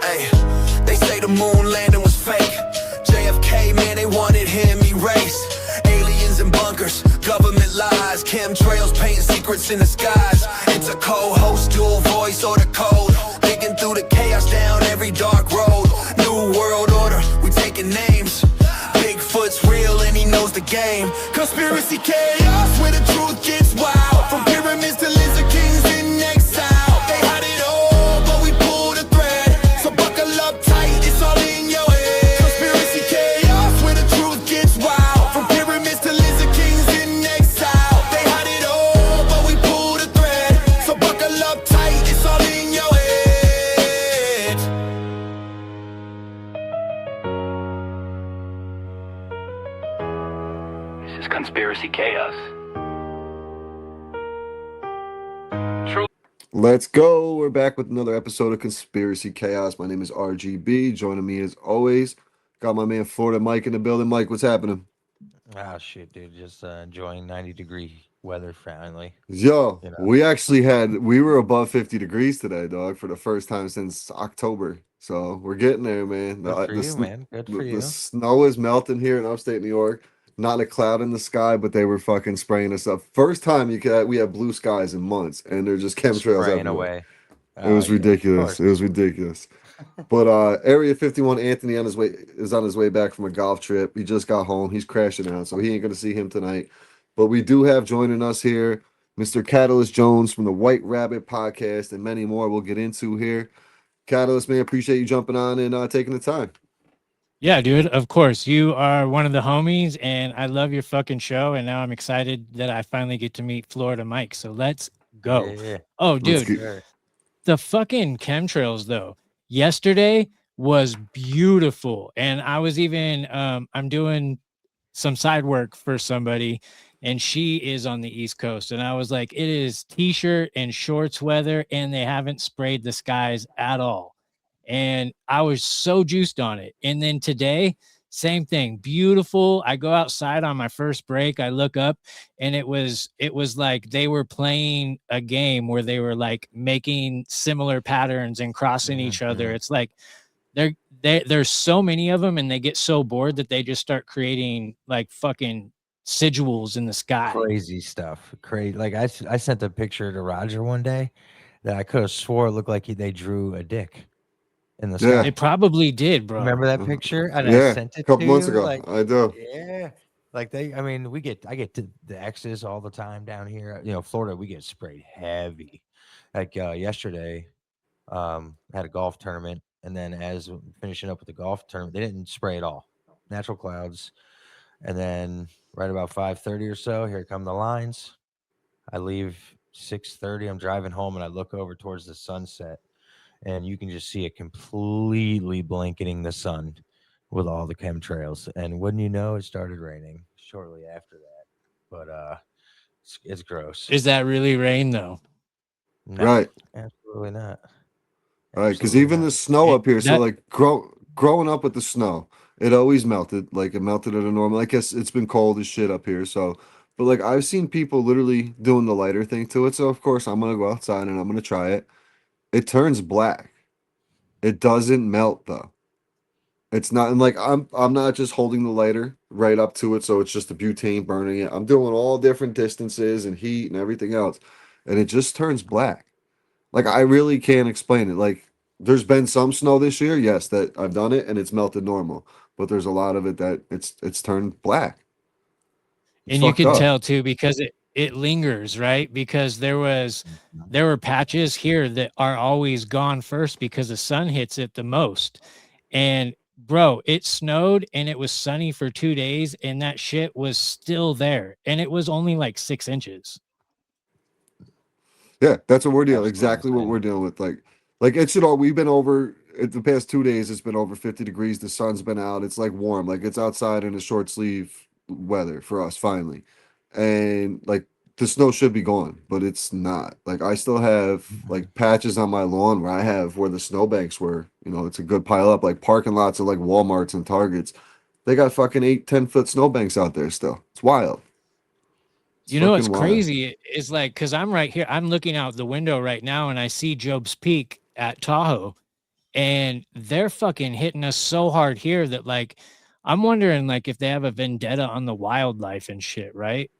Hey, they say the moon landing was fake. JFK, man, they wanted him erased. Aliens and bunkers, government lies, chemtrails painting secrets in the skies. It's a co-host, dual voice, or the code. Digging through the chaos down every dark road. New world order, we taking names. Bigfoot's real and he knows the game. Conspiracy chaos where the truth gets wild. From pyramids to lizard kings in exile. They hide it all, but we pull the thread. So buckle up tight, it's all in your head. Conspiracy chaos where the truth gets wild. From pyramids to lizard kings in exile. They hide it all, but we pull the thread. So buckle up tight, it's all in your head. This is Conspiracy Chaos. Let's go. We're back with another episode of Conspiracy Chaos. My name is RGB. Joining me as always, got my man Florida Mike in the building. Mike, what's happening? Ah, shit, dude. Just enjoying 90-degree weather finally. Yo, You know. we were above 50 degrees today, dog, for the first time since October. So we're getting there, man. Good for you, man. Good for you. The snow is melting here in upstate New York. Not a cloud in the sky, but they were fucking spraying us up. First time we had blue skies in months, and they're just chemtrails Spraying everywhere. away. It was Yeah, ridiculous. of It was ridiculous. But Area 51 Anthony is on his way back from a golf trip. He just got home. He's crashing out, so he ain't gonna see him tonight. But we do have joining us here Mr. Katalist Jones from the White Rabbit podcast and many more we'll get into here. Katalist, man, appreciate you jumping on and taking the time. Yeah, dude, of course. You are one of the homies, and I love your fucking show. And now I'm excited that I finally get to meet Florida Mike. So let's go. Yeah. Oh, Let's dude, get- Sure. the fucking chemtrails, though. Yesterday was beautiful. And I was even, I'm doing some side work for somebody, and she is on the East Coast. And I was like, it is t-shirt and shorts weather, and they haven't sprayed the skies at all. And I was so juiced on it. And then today, same thing, beautiful. I go outside on my first break. I look up, and it was like they were playing a game where they were like making similar patterns and crossing each other. It's like there's so many of them, and they get so bored that they just start creating like fucking sigils in the sky. Crazy stuff. Crazy. Like I sent a picture to Roger one day that I could have swore it looked like they drew a dick in the Yeah. sky. It probably did, bro. Remember that picture? And Yeah, I sent it a couple to months you, ago. like, I do. yeah. Like I get the X's all the time down here. You know, Florida, we get sprayed heavy. Like yesterday, I had a golf tournament, and then as finishing up with the golf tournament, they didn't spray at all. Natural clouds. And then right about 5:30 or so, here come the lines. I leave 6:30. I'm driving home, and I look over towards the sunset, and you can just see it completely blanketing the sun with all the chemtrails. And wouldn't you know, it started raining shortly after that. But it's gross. Is that really rain though? No, Right. absolutely not. Right, because Absolutely even not. the snow up here, so That- like growing up with the snow, it always melted. Like it melted at a normal. I guess it's been cold as shit up here, so. But like I've seen people literally doing the lighter thing to it, so of course I'm gonna go outside and I'm gonna try it. It turns black. It doesn't melt though. It's not, and like I'm not just holding the lighter right up to it, so it's just the butane burning it. I'm doing all different distances and heat and everything else, and it just turns black. Like I really can't explain it. Like there's been some snow this year, yes, that I've done it and it's melted normal, but there's a lot of it that it's turned black. It's And you fucked can up. tell too, because it lingers, right? Because there were patches here that are always gone first because the sun hits it the most. And bro, it snowed and it was sunny for 2 days, and that shit was still there, and it was only like 6 inches. Yeah, that's what we're dealing. Absolutely Exactly what insane. we're dealing with. Like it should all. We've been over it the past 2 days. It's been over 50 degrees. The sun's been out. It's like warm. Like it's outside in a short sleeve weather for us finally, and like the snow should be gone, but it's not. Like I still have like patches on my lawn where I have where the snowbanks were. You know, it's a good pile up. Like parking lots of like Walmarts and Targets. They got fucking 8-10 foot snowbanks out there still. It's wild. It's You know what's fucking wild. crazy is like, because I'm right here, I'm looking out the window right now, and I see Job's Peak at Tahoe, and they're fucking hitting us so hard here that like I'm wondering like if they have a vendetta on the wildlife and shit, right?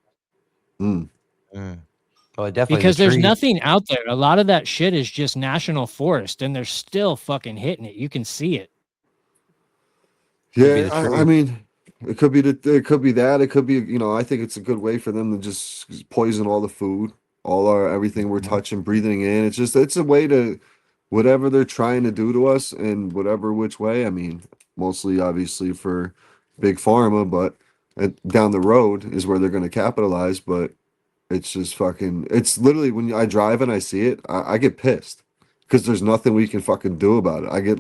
Mm. Well, definitely Because the there's trees. nothing out there. A lot of that shit is just national forest, and they're still fucking hitting it. You can see it. Could be Yeah, the I trees. mean, it could be it could be that. It could be, I think it's a good way for them to just poison all the food, all our everything we're Mhm. touching, breathing in. It's a way to whatever they're trying to do to us in whatever which way. I mean, mostly obviously for big pharma, but down the road is where they're going to capitalize. But it's just fucking. It's literally when I drive and I see it, I get pissed because there's nothing we can fucking do about it. I get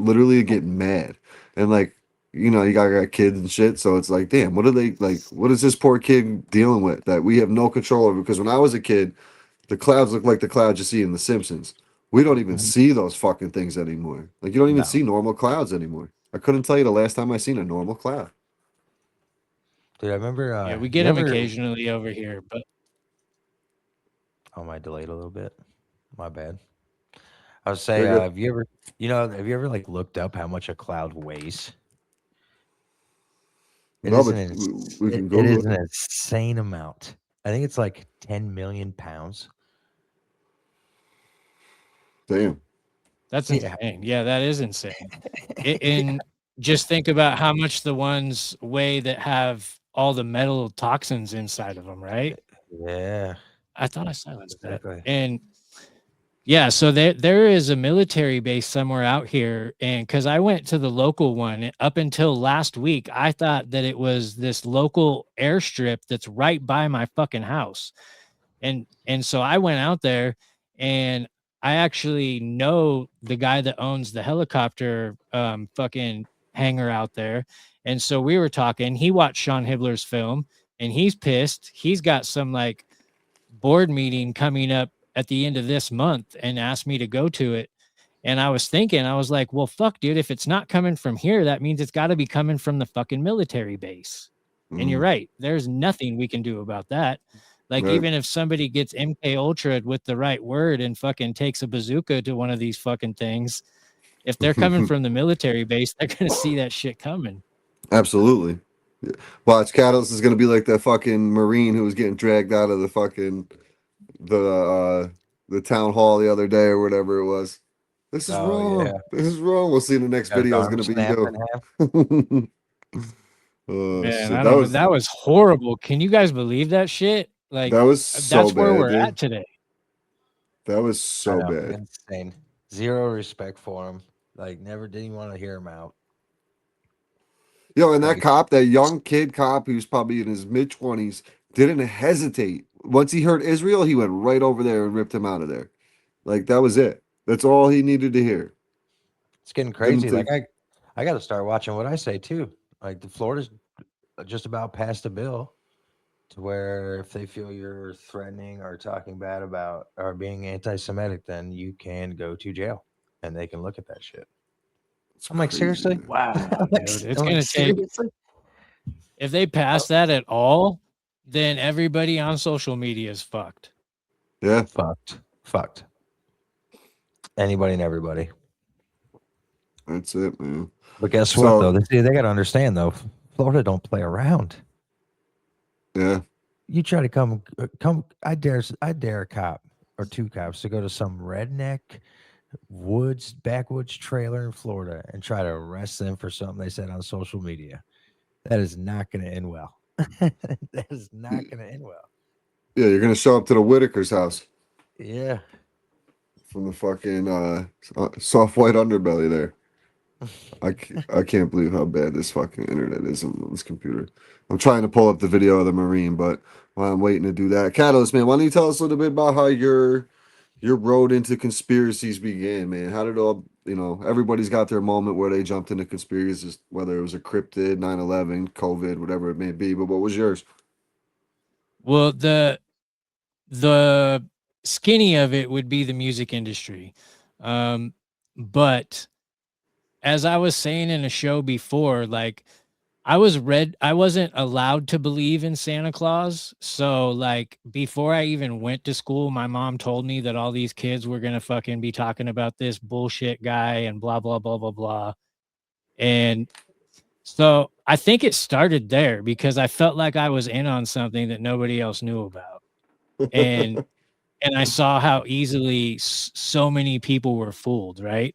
mad, and like you got kids and shit, so it's like, damn, what are they like? What is this poor kid dealing with that we have no control over? Because when I was a kid, the clouds look like the clouds you see in The Simpsons. We don't even Mhm. see those fucking things anymore. Like you don't even No. see normal clouds anymore. I couldn't tell you the last time I seen a normal cloud. Dude, I remember. Yeah, we get You them ever? occasionally over here, but Oh, am I delayed a little bit? My bad. I was say, You're good. have you ever, have you ever like looked up how much a cloud weighs? It No, is but an we can it Google is it. an insane amount. I think it's like 10 million pounds. Damn. that's Yeah. insane. Yeah, that is insane. And just think about how much the ones weigh that have all the metal toxins inside of them, right? Yeah. I thought I saw that. Exactly. And yeah, so there is a military base somewhere out here, and because I went to the local one up until last week, I thought that it was this local airstrip that's right by my fucking house. And so I went out there, and I actually know the guy that owns the helicopter fucking hangar out there. And so we were talking. He watched Sean Hibbler's film, and he's pissed. He's got some like board meeting coming up at the end of this month and asked me to go to it. And I was thinking, I was like, well, fuck, dude, if it's not coming from here, that means it's got to be coming from the fucking military base. And you're Mm, right. There's nothing we can do about that. Like, right. even if somebody gets MK Ultra with the right word and fucking takes a bazooka to one of these fucking things, if they're coming from the military base, they're going to see that shit coming. Absolutely. Yeah. Watch, Catalyst is gonna be like that fucking Marine who was getting dragged out of the town hall the other day or whatever it was. This is Oh yeah. wrong. This is wrong. We'll see in the next Got his video is arm gonna be snapped in half. you. Oh Man, shit. I don't know. That was horrible. Can you guys believe that shit? Like, That was so that's where bad, we're dude. at today. That was I so know. bad. Insane. Zero respect for him. Like never didn't want to hear him out. Yo, and that Like cop, that young kid cop who's probably in his mid-20s, didn't hesitate. Once he heard Israel, he went right over there and ripped him out of there. Like that was it. That's all he needed to hear. it's getting Didn't crazy. Like think. I got to start watching what I say too. Like the Florida's just about passed a bill to where if they feel you're threatening or talking bad about or being anti-Semitic, then you can go to jail and they can look at that shit. It's I'm like, crazy, seriously? man. Wow, dude. It's I'm like, going to take, seriously? if they pass that at all, then everybody on social media is fucked. Yeah, Fucked. Fucked. Anybody and everybody. that's it, man. But guess what though? So They got to understand though. Florida don't play around. yeah, You try to come. I dare a cop or two cops to go to some redneck backwoods trailer in Florida and try to arrest them for something they said on social media. That is not going to end well. That is not going to end well. yeah, you're gonna show up to the Whitaker's house Yeah. from the fucking soft white underbelly there. I can't believe how bad this fucking internet is on this computer. I'm trying to pull up the video of the Marine, but while I'm waiting to do that, Catalyst, man, why don't you tell us a little bit about how your road into conspiracies began, man? How did all, everybody's got their moment where they jumped into conspiracies, whether it was a cryptid, 9/11, COVID, whatever it may be. But what was yours? Well, the skinny of it would be the music industry. But as I was saying in a show before, like I wasn't allowed to believe in Santa Claus. So like before I even went to school, my mom told me that all these kids were gonna fucking be talking about this bullshit guy and blah blah blah blah blah. And so I think it started there because I felt like I was in on something that nobody else knew about. And and I saw how easily so many people were fooled, right?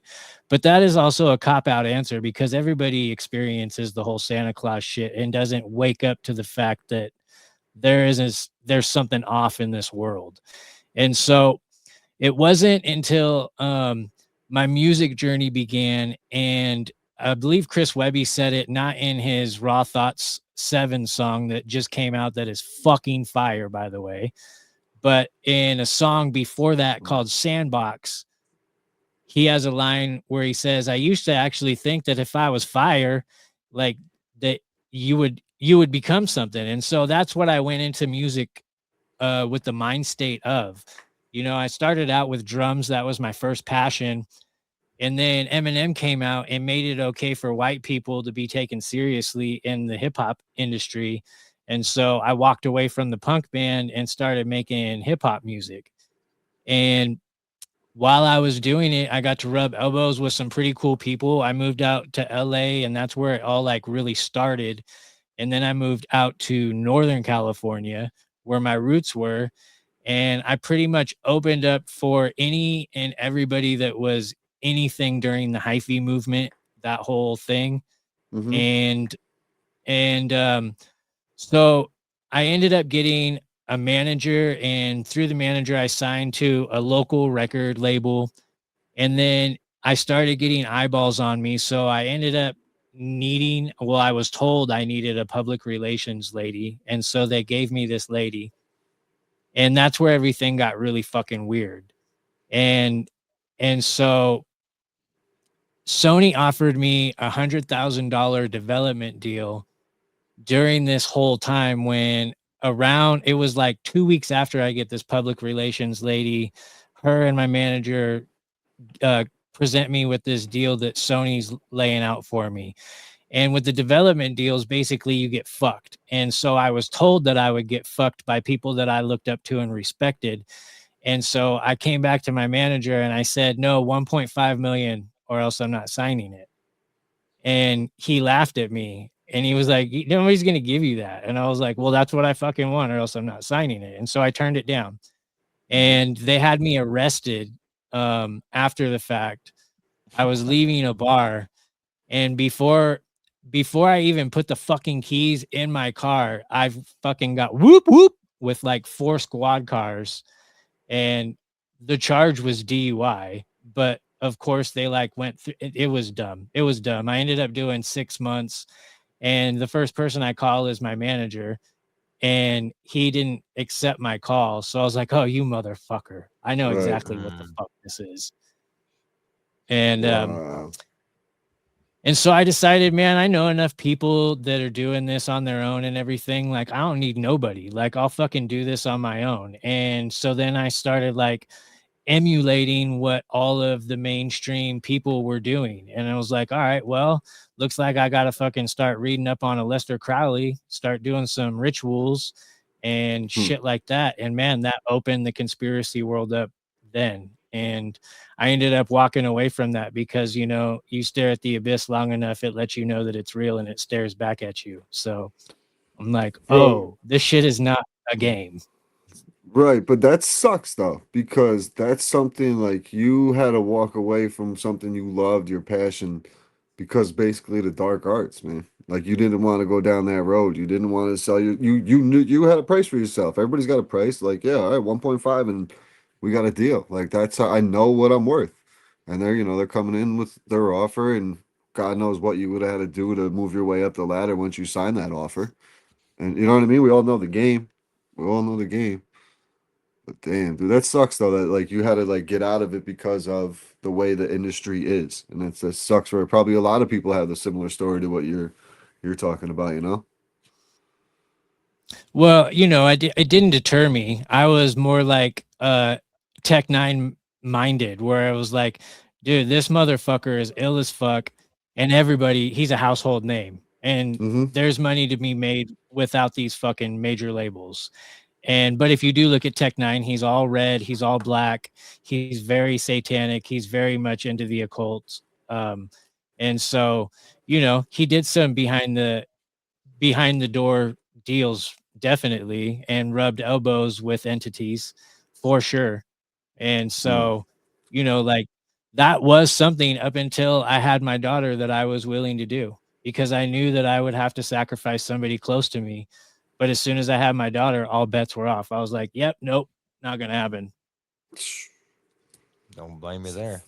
But that is also a cop out answer because everybody experiences the whole Santa Claus shit and doesn't wake up to the fact that there's something off in this world. And so it wasn't until my music journey began, and I believe Chris Webby said it not in his Raw Thoughts 7 song that just came out that is fucking fire, by the way, but in a song before that called Sandbox, he has a line where he says, I used to actually think that if I was fire, like that you would become something. And so that's what I went into music with the mind state of. You know, I started out with drums, that was my first passion. And then Eminem came out and made it okay for white people to be taken seriously in the hip hop industry. And so I walked away from the punk band and started making hip hop music. And while I was doing it, I got to rub elbows with some pretty cool people. I moved out to LA, and that's where it all like really started. And then I moved out to Northern California where my roots were. And I pretty much opened up for any and everybody that was anything during the hyphy movement, that whole thing. Hmm. And and so I ended up getting a manager, and through the manager, I signed to a local record label. And then I started getting eyeballs on me. So I ended up I was told I needed a public relations lady. And so they gave me this lady. And that's where everything got really fucking weird. And and so Sony offered me $100,000 development deal during this whole time when around it was like 2 weeks after I get this public relations lady, her and my manager uh, present me with this deal that Sony's laying out for me. And with the development deals, basically you get fucked. And so I was told that I would get fucked by people that I looked up to and respected. And so I came back to my manager and I said, no, 1.5 million or else I'm not signing it. And he laughed at me and he was like, nobody's going to give you that. And I was like, well, that's what I fucking want or else I'm not signing it. And so I turned it down and they had me arrested after the fact. I was leaving a bar and before I even put the fucking keys in my car, I've fucking got whoop whoop with like 4 squad cars and the charge was DUI, but of course they like went through it was dumb. It was dumb. I ended up doing 6 months and the first person I call is my manager and he didn't accept my call. So I was like, "Oh, you motherfucker. I know Right. exactly what the fuck this is." And Wow. and so I decided, man, I know enough people that are doing this on their own and everything. Like, I don't need nobody. Like, I'll fucking do this on my own. And so then I started like emulating what all of the mainstream people were doing. And I was like, all right, well, looks like I got to fucking start reading up on Aleister Crowley, start doing some rituals and Hmm. shit like that. And man, that opened the conspiracy world up then. And I ended up walking away from that because, you know, you stare at the abyss long enough, it lets you know that it's real and it stares back at you. So I'm like, Bro, oh, this shit is not a game. right, but that sucks though, because that's something like you had to walk away from something you loved, your passion, because basically the dark arts, man. Like you didn't want to go down that road. You didn't want to sell you knew you had a price for yourself. Everybody's got a price. Like, yeah, all right, 1.5 and we got a deal. Like that's how I know what I'm worth. And they're coming in with their offer and God knows what you would have had to do to move your way up the ladder once you sign that offer. And you know what I mean? We all know the game. We all know the game. But damn, dude, that sucks though that like you had to like get out of it because of the way the industry is. And that sucks for probably a lot of people have the similar story to what you're talking about, you know? Well, you know, it didn't deter me. I was more like Tech Nine minded, where I was like, dude, this motherfucker is ill as fuck, and everybody, he's a household name. and Mm-hmm. there's money to be made without these fucking major labels. But if you do look at Tech Nine, he's all red, he's all black, he's very satanic, he's very much into the occult. And so, he did some behind the door deals, definitely, and rubbed elbows with entities for sure. And Mm. so, like, that was something up until I had my daughter that I was willing to do, because I knew that I would have to sacrifice somebody close to me. But as soon as I had my daughter, all bets were off. I was like, yep, nope, not gonna happen. Don't blame me there.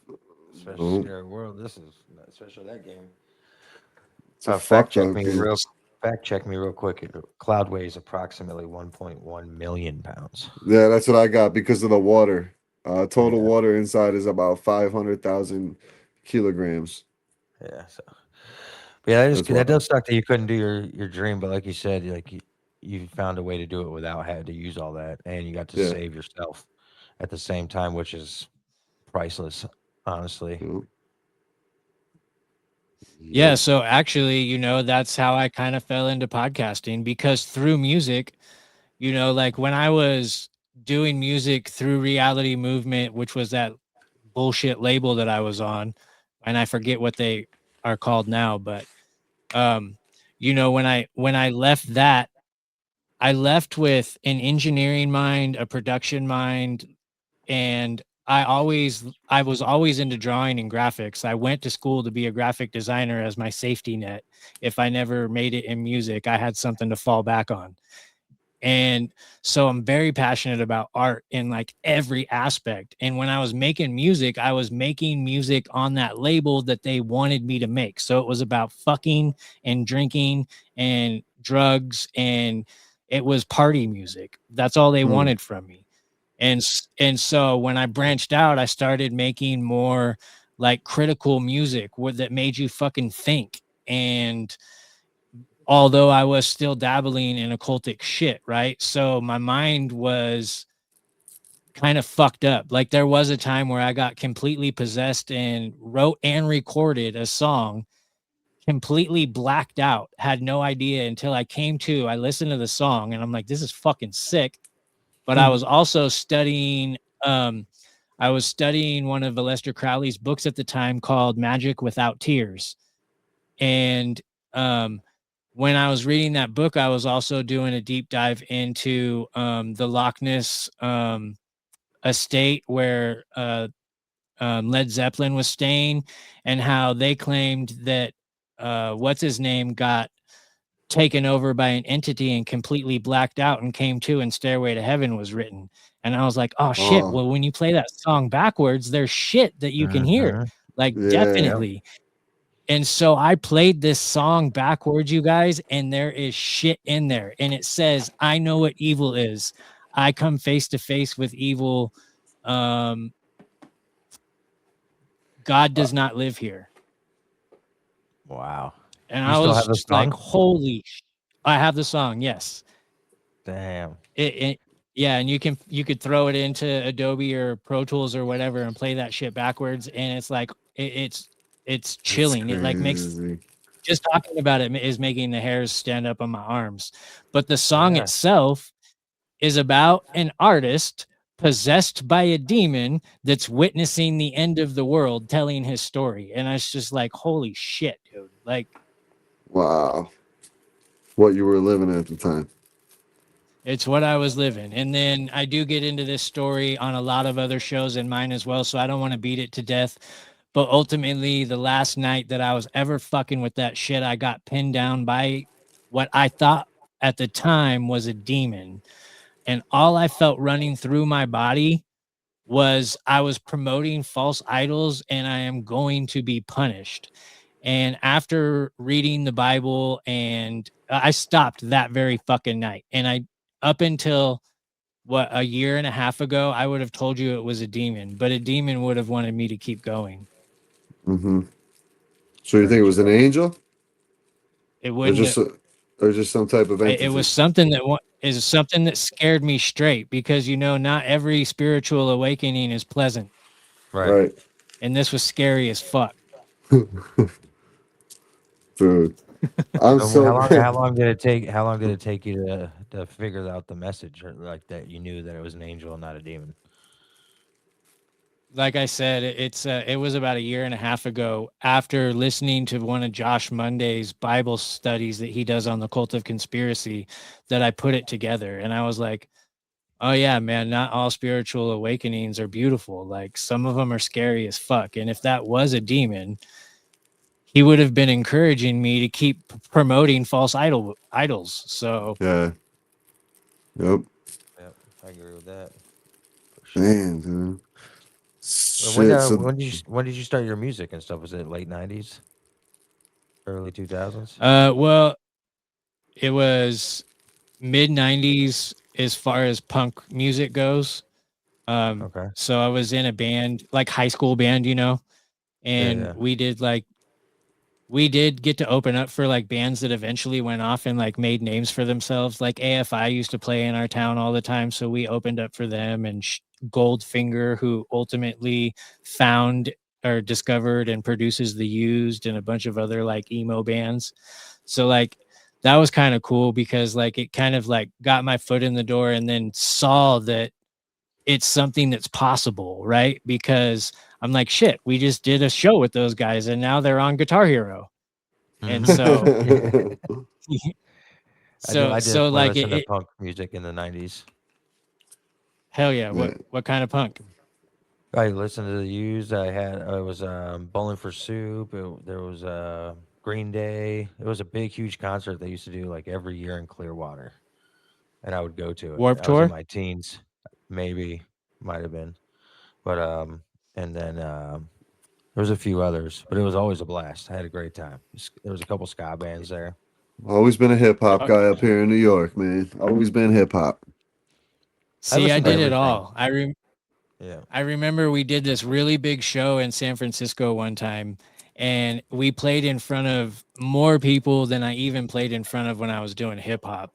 Especially Nope. scary world. This is especially that game. It's a Fact fucked check up me game. real quick. Cloud weighs approximately 1.1 million pounds. Yeah, that's what I got because of the water. Total Yeah, water inside is about 500,000 kilograms. yeah. So, but yeah, That's that wild. does suck that you couldn't do your dream. But like you said, you found a way to do it without having to use all that, and you got to Yeah. save yourself at the same time, which is priceless, honestly. Yep. Yeah, Yep. so actually, that's how I kind of fell into podcasting, because through music, like when I was doing music through Reality Movement, which was that bullshit label that I was on, and I forget what they are called now, but um, when I left that, I left with an engineering mind, a production mind, and I was always into drawing and graphics. I went to school to be a graphic designer as my safety net. If I never made it in music, I had something to fall back on. And so I'm very passionate about art in like every aspect. And when I was making music, I was making music on that label that they wanted me to make. So it was about fucking and drinking and drugs, and it was party music. That's all they Mm. wanted from me. And so when I branched out, I started making more like critical music that made you fucking think. And although I was still dabbling in occultic shit, right? So my mind was kind of fucked up. Like there was a time where I got completely possessed and wrote and recorded a song, completely blacked out, had no idea until I came to. I listened to the song and I'm like, this is fucking sick. But I was also studying I was studying one of Aleister Crowley's books at the time called Magic Without Tears. And um when I was reading that book, I was also doing a deep dive into the Loch Ness estate where Led Zeppelin was staying, and how they claimed that what's his name got taken over by an entity and completely blacked out and came to, and Stairway to Heaven was written. And I was like, oh shit, Oh, well, when you play that song backwards, there's shit that you can hear. Mm-hmm. Like, yeah. Yep. definitely. And so I played this song backwards, you guys, and there is shit in there. And it says, I know what evil is. I come face to face with evil. Um, God Uh, does not live here. Wow. And You I still was have the just like, song? holy, I have the song. Yes. Damn. It yeah, and you could throw it into Adobe or Pro Tools or whatever and play that shit backwards, and it's like it's That's chilling. It like makes, crazy. just talking about it is making the hairs stand up on my arms. But the song Yeah. itself is about an artist possessed by a demon that's witnessing the end of the world, telling his story. And it's just like, holy shit, dude. Like, Wow. What you were living at the time. it's what I was living. And then I do get into this story on a lot of other shows and mine as well. So I don't want to beat it to death. But ultimately, the last night that I was ever fucking with that shit, I got pinned down by what I thought at the time was a demon. And all I felt running through my body was I was promoting false idols and I am going to be punished. And after reading the Bible, and I stopped that very fucking night. And up until what, a year and a half ago, I would have told you it was a demon, but a demon would have wanted me to keep going. Mm-hmm. So you think Very it was an true. angel, It or wouldn't have, just or just some type of it was entity? something is something that scared me straight, because not every spiritual awakening is pleasant. Right. Right. And this was scary as fuck. Dude. I'm So so how long did it take? How long did it take you to figure out the message, or like that you knew that it was an angel and not a demon? Like I said, it was about a year and a half ago after listening to one of Josh Monday's Bible studies that he does on the cult of conspiracy that I put it together. And I was like, oh yeah, man, not all spiritual awakenings are beautiful. Like some of them are scary as fuck. And if that was a demon, he would have been encouraging me to keep promoting false idols. So yeah. Yep. Yep, I agree with that for sure. Man, dude. Well, Shit. So when did you start your music and stuff? Was it late '90s, early 2000s? well, it was mid 90s as far as punk music goes. Okay. So I was in a band, like high school band, Yeah, and yeah. we did get to open up for like bands that eventually went off and like made names for themselves. Like AFI used to play in our town all the time, so we opened up for them, and Goldfinger, who ultimately found or discovered and produces the Used and a bunch of other like emo bands. So like that was kind of cool because like it kind of like got my foot in the door and then saw that it's something that's possible, right? Because I'm like, shit, we just did a show with those guys and now they're on Guitar Hero. And so I so definitely like listened to it punk music in the '90s. hell yeah, yeah. what kind of punk? I listened to the Used. I was Bowling for Soup. There was Green Day. It was a big, huge concert they used to do like every year in Clearwater, and I would go to it. Warp I was in Tour? my teens, maybe, might have been, but and then there was a few others, but it was always a blast. I had a great time. There was a couple ska bands there. Always been a hip hop Fuck guy up yeah. here in New York, man. Always been hip hop. I See, I listened to did it everything. all. Yeah. I remember we did this really big show in San Francisco one time, and we played in front of more people than I even played in front of when I was doing hip hop.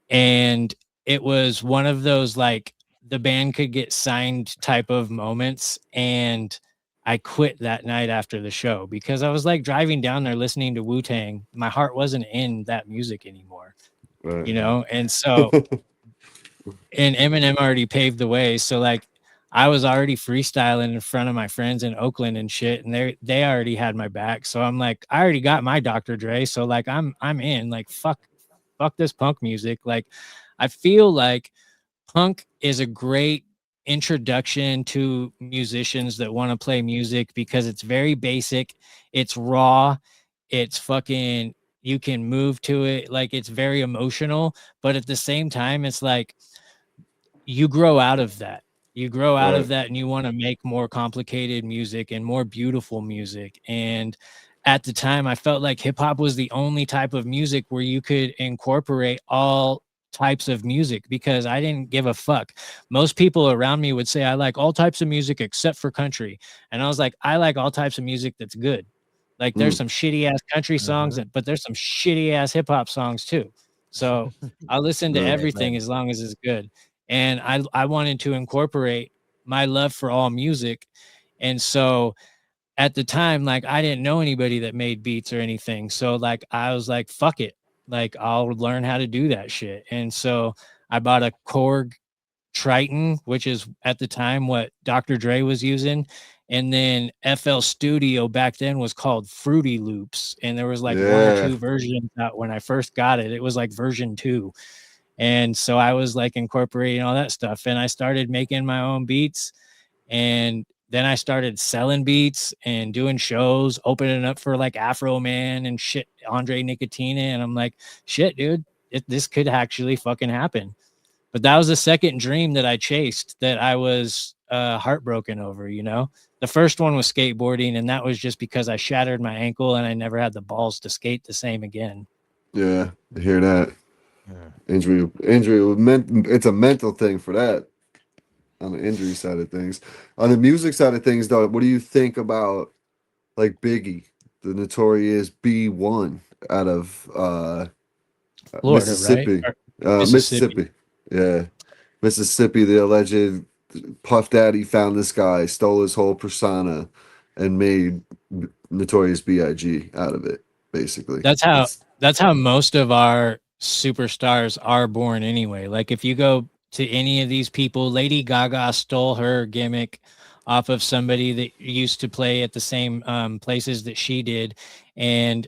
And it was one of those like the band could get signed type of moments. And I quit that night after the show because I was like driving down there listening to Wu-Tang. My heart wasn't in that music anymore, Right. And so and Eminem already paved the way. So like I was already freestyling in front of my friends in Oakland and shit, and they already had my back. So I'm like, I already got my Dr. Dre. So like I'm in. Like fuck this punk music. Like I feel like punk is a great introduction to musicians that want to play music because it's very basic, it's raw, it's fucking you can move to it, like it's very emotional, but at the same time it's like you grow out of that. You grow out of Right. that and you want to make more complicated music and more beautiful music. And at the time, I felt like hip hop was the only type of music where you could incorporate all types of music because I didn't give a fuck. Most people around me would say, I like all types of music except for country. And I was like, I like all types of music that's good. Like there's Mm. some shitty ass country songs, Hmm. but there's some shitty ass hip hop songs too. So I listen to Right. everything Amen. as long as it's good. And I wanted to incorporate my love for all music. And so at the time, like I didn't know anybody that made beats or anything. So like I was like, fuck it. Like I'll learn how to do that shit. And so I bought a Korg Triton, which is at the time what Dr. Dre was using. And then FL Studio back then was called Fruity Loops. And there was like one or Yeah. two versions out when I first got it. It was like version 2. And so I was like incorporating all that stuff. And I started making my own beats. And then I started selling beats and doing shows, opening up for like Afro Man and shit, Andre Nicotina. And I'm like, shit, dude, this could actually fucking happen. But that was the second dream that I chased that I was heartbroken over. The first one was skateboarding, and that was just because I shattered my ankle and I never had the balls to skate the same again. Yeah. I hear that. Yeah. It's a mental thing for that on the injury side of things. On the music side of things, though, what do you think about like Biggie, the notorious B1 out of Florida, right? Mississippi? Or Mississippi. Mississippi. Yeah. Mississippi, the alleged Puff Daddy found this guy, stole his whole persona, and made Notorious B.I.G. out of it. basically. That's how It's that's how most of our superstars are born anyway. Like if you go to any of these people, Lady Gaga stole her gimmick off of somebody that used to play at the same places that she did, and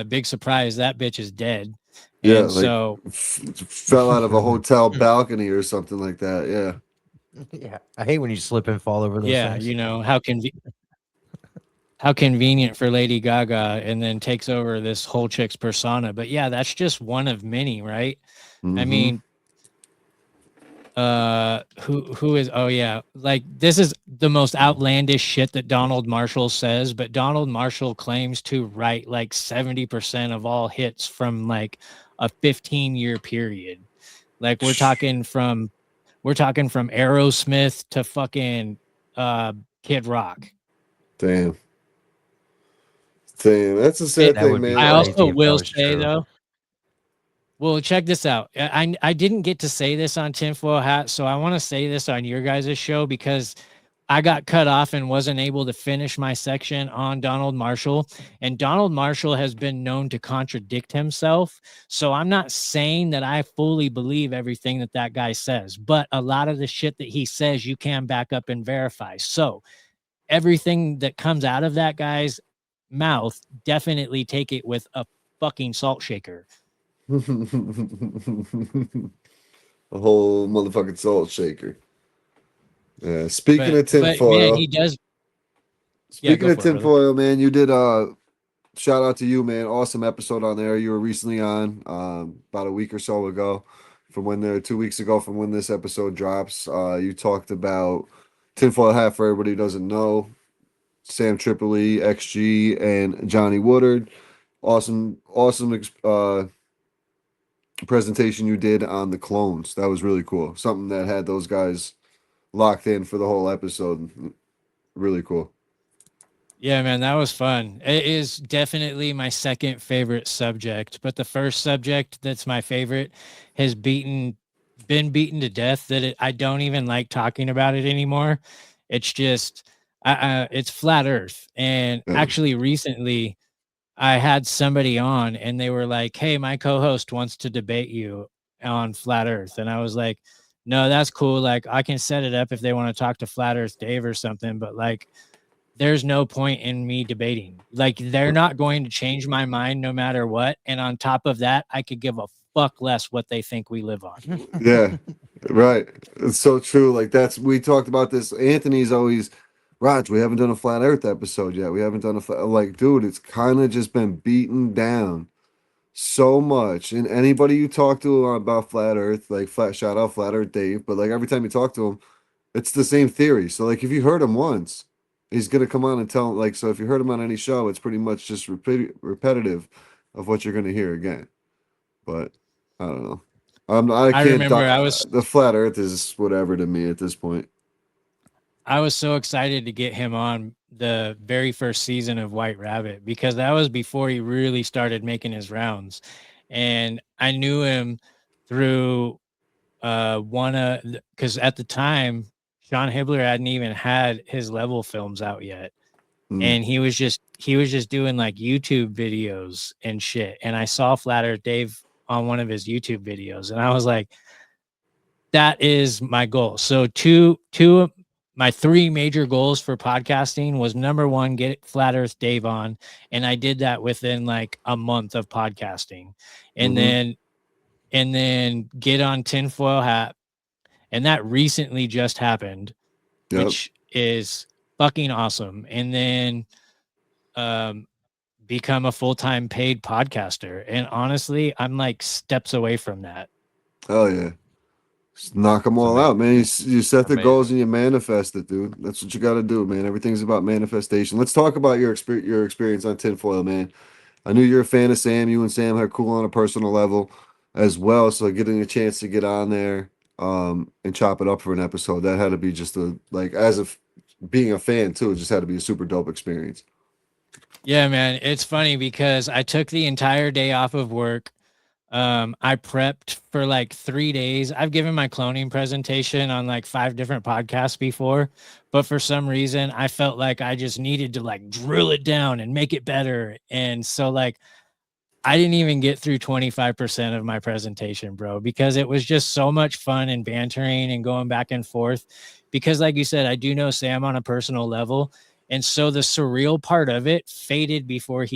big surprise, that bitch is dead. yeah, And like so fell out of a hotel balcony or something like that. Yeah. Yeah, I hate when you slip and fall over those yeah, things. you know how convenient for Lady Gaga, and then takes over this whole chick's persona. But yeah, that's just one of many, right? I Mm-hmm. mean, who is, oh yeah, like this is the most outlandish shit that Donald Marshall says, but Donald Marshall claims to write like 70% of all hits from like a 15-year period. Like we're talking from Aerosmith to fucking Kid Rock. Damn. Damn. That's a And sad That thing, would be man. I Oh, also crazy if that will was say true. though, well, check this out. I didn't get to say this on Tinfoil Hat, so I want to say this on your guys' show because I got cut off and wasn't able to finish my section on Donald Marshall. And Donald Marshall has been known to contradict himself. So I'm not saying that I fully believe everything that that guy says, but a lot of the shit that he says, you can back up and verify. So everything that comes out of that guy's mouth, definitely take it with a fucking salt shaker. a whole motherfucking salt shaker. Yeah. Speaking of But man, he tinfoil, does. Yeah, speaking go of for it, brother. tinfoil, man, you did shout out to you, man. Awesome episode on there. You were recently on about a week or so ago from when 2 weeks ago from when this episode drops. You talked about tinfoil hat for everybody who doesn't know. Sam Tripoli, XG, and Johnny Woodard. Awesome presentation you did on the clones. That was really cool. Something that had those guys locked in for the whole episode. Really cool. Yeah, man, that was fun. It is definitely my second favorite subject, but the first subject that's my favorite has been beaten to death that I don't even like talking about it anymore. It's just it's flat earth. And Yeah. actually recently I had somebody on and they were like, "Hey, my co-host wants to debate you on flat earth." And I was like, "No, that's cool. Like I can set it up if they want to talk to Flat Earth Dave or something, but like there's no point in me debating. Like they're not going to change my mind no matter what. And on top of that, I could give a fuck less what they think we live on." Yeah. Right. It's so true. Like we talked about this. Anthony's always Raj, we haven't done a flat earth episode yet. We haven't done like, dude, it's kind of just been beaten down so much. And anybody you talk to about flat earth, like shout out flat earth Dave, but like every time you talk to him, it's the same theory. So like if you heard him once, he's gonna come on and tell like so if you heard him on any show, it's pretty much just repetitive of what you're gonna hear again. But I don't know. I I can't. remember The flat Earth is whatever to me at this point. I was so excited to get him on the very first season of White Rabbit because that was before he really started making his rounds. And I knew him through one because at the time Sean Hibbler hadn't even had his level films out yet. Mm. And he was just doing like YouTube videos and shit. And I saw Flat Earth Dave on one of his YouTube videos, and I was like, that is my goal. So two of my three major goals for podcasting was number one, get Flat Earth Dave on. And I did that within like a month of podcasting. And Mm-hmm. then get on Tinfoil Hat. And that recently just happened, Yep. which is fucking awesome. And then um become a full-time paid podcaster. And honestly, I'm like steps away from that. Oh yeah. Just knock them It's all amazing. out, man. You set the Amazing. goals and you manifest it, dude. That's what you got to do, man. Everything's about manifestation. Let's talk about your experience on tinfoil, man. I knew you're a fan of Sam. You and Sam are cool on a personal level as well. So getting a chance to get on there and chop it up for an episode, that had to be just as of being a fan too, it just had to be a super dope experience. Yeah, man, it's funny because I took the entire day off of work. I prepped for like 3 days. I've given my cloning presentation on like 5 different podcasts before, but for some reason I felt like I just needed to like drill it down and make it better. And so like I didn't even get through 25% of my presentation, bro, because it was just so much fun and bantering and going back and forth. Because, like you said, I do know Sam on a personal level. And so the surreal part of it faded before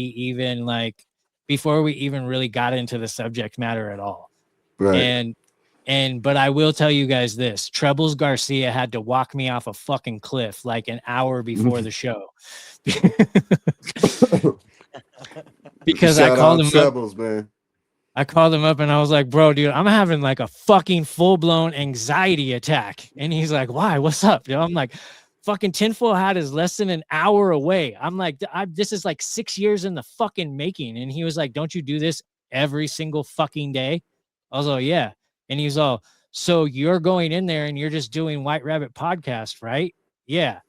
before we even really got into the subject matter at all. Right. But I will tell you guys this: Trebles Garcia had to walk me off a fucking cliff like an hour before the show. Because I Shout called out him up. Trebles, man. I called him up and I was like, bro, dude, I'm having like a fucking full-blown anxiety attack. And he's like, why? What's up? Dude? I'm like, fucking Tinfoil Hat is less than an hour away. I'm like, this is like 6 years in the fucking making. And he was like, don't you do this every single fucking day? I was like, yeah. And he's all, so you're going in there and you're just doing White Rabbit podcast, right? Yeah.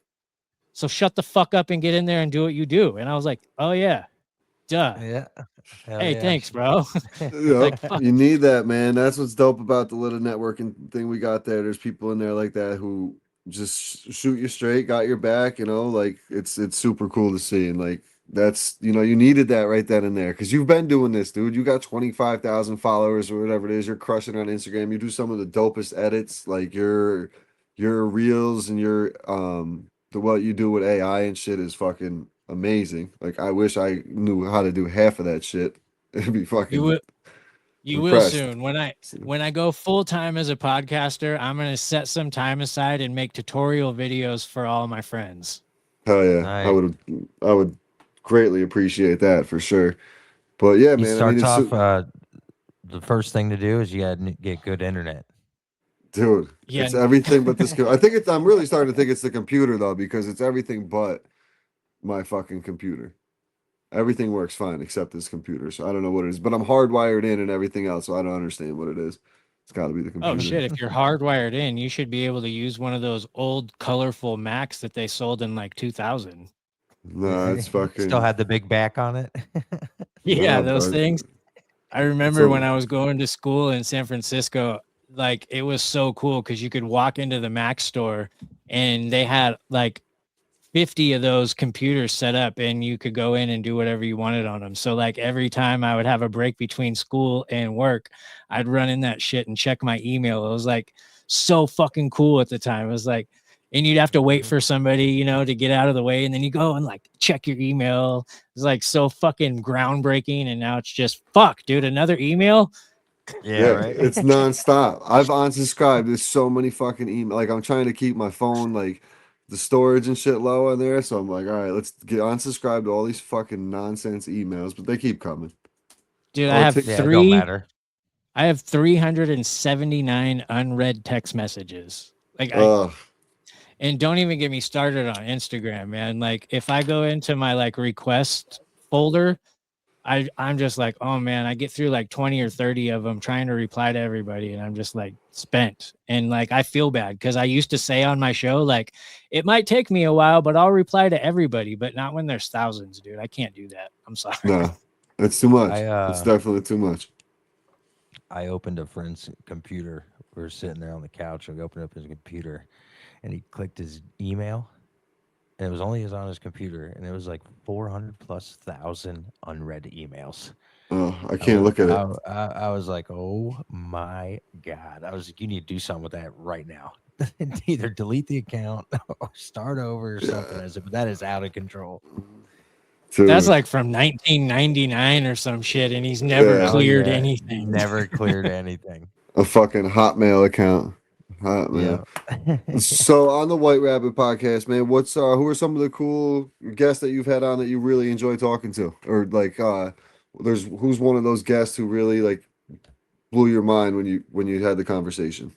So shut the fuck up and get in there and do what you do. And I was like, oh yeah, duh. Yeah. Hell Hey, yeah. thanks, bro. Yep. fuck. You need that, man. That's what's dope about the little networking thing we got there. There's people in there like that who just shoot you straight, got your back, like it's super cool to see. And like that's you needed that right then and there. Cause you've been doing this, dude. You got 25,000 followers or whatever it is. You're crushing on Instagram. You do some of the dopest edits, like your reels and your the what you do with AI and shit is fucking amazing. Like I wish I knew how to do half of that shit. It'd be You fucking will you will impressed. soon. When I go full time as a podcaster, I'm gonna set some time aside and make tutorial videos for all my friends. Hell yeah. Nice. I would greatly appreciate that for sure. But yeah, He man, I mean starts it's off. The first thing to do is you got to get good internet. dude, Yeah, it's everything but this I think I'm really starting to think it's the computer though, because it's everything but my fucking computer. Everything works fine except this computer. So I don't know what it is, but I'm hardwired in and everything else, so I don't understand what it is. It's got to be the oh computer. shit, if you're hardwired in, you should be able to use one of those old colorful Macs that they sold in like 2000. No, it's fucking Still had the big back on it. Yeah, no, those things. I remember So- when I was going to school in San Francisco, like it was so cool because you could walk into the Mac store and they had like 50 of those computers set up and you could go in and do whatever you wanted on them. So like every time I would have a break between school and work, I'd run in that shit and check my email. It was like so fucking cool at the time. It was like, and you'd have to wait for somebody, to get out of the way. And then you go and like check your email. It's like so fucking groundbreaking. And now it's just fuck, dude, another email. yeah, Right. it's nonstop. I've unsubscribed. There's so many fucking email. Like I'm trying to keep my phone like the storage and shit low on there. So I'm like, all right, let's get unsubscribed to all these fucking nonsense emails, but they keep coming. Dude, Oh, I have Yeah, it don't matter. I have 379 unread text messages. Like and don't even get me started on Instagram, man. Like if I go into my like request folder, I'm just like, oh man, I get through like 20 or 30 of them trying to reply to everybody, and I'm just like spent. And like I feel bad because I used to say on my show, like, it might take me a while, but I'll reply to everybody, but not when there's thousands, dude. I can't do that. I'm sorry. no, it's too much. I It's definitely too much. I opened a friend's computer. We were sitting there on the couch, and we opened up his computer, and he clicked his email, and it was only on his computer, and it was like 400,000+ unread emails. Oh, I can't look at it. I was like, oh my god! I was like, you need to do something with that right now. Either delete the account or start over or something. I said, but that is out of control. That's Dude. like from 1999 or some shit, and he's never Yeah. cleared Yeah, anything. Never cleared anything. A fucking Hotmail account. Hotmail. Yeah. So on the White Rabbit podcast, man, what's who are some of the cool guests that you've had on that you really enjoy talking to? Or like who's one of those guests who really like blew your mind when you had the conversation?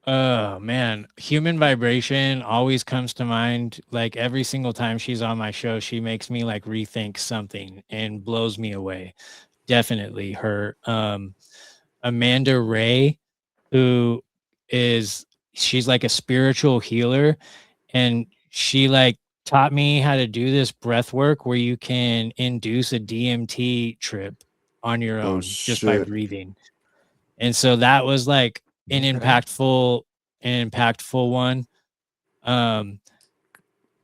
Oh man, Human Vibration always comes to mind. Like every single time she's on my show, she makes me like rethink something and blows me away. Definitely her. Amanda Ray, who she's like a spiritual healer, and she like taught me how to do this breath work where you can induce a DMT trip on your Oh own just by shit. breathing. And so that was like an Okay. impactful one. Um,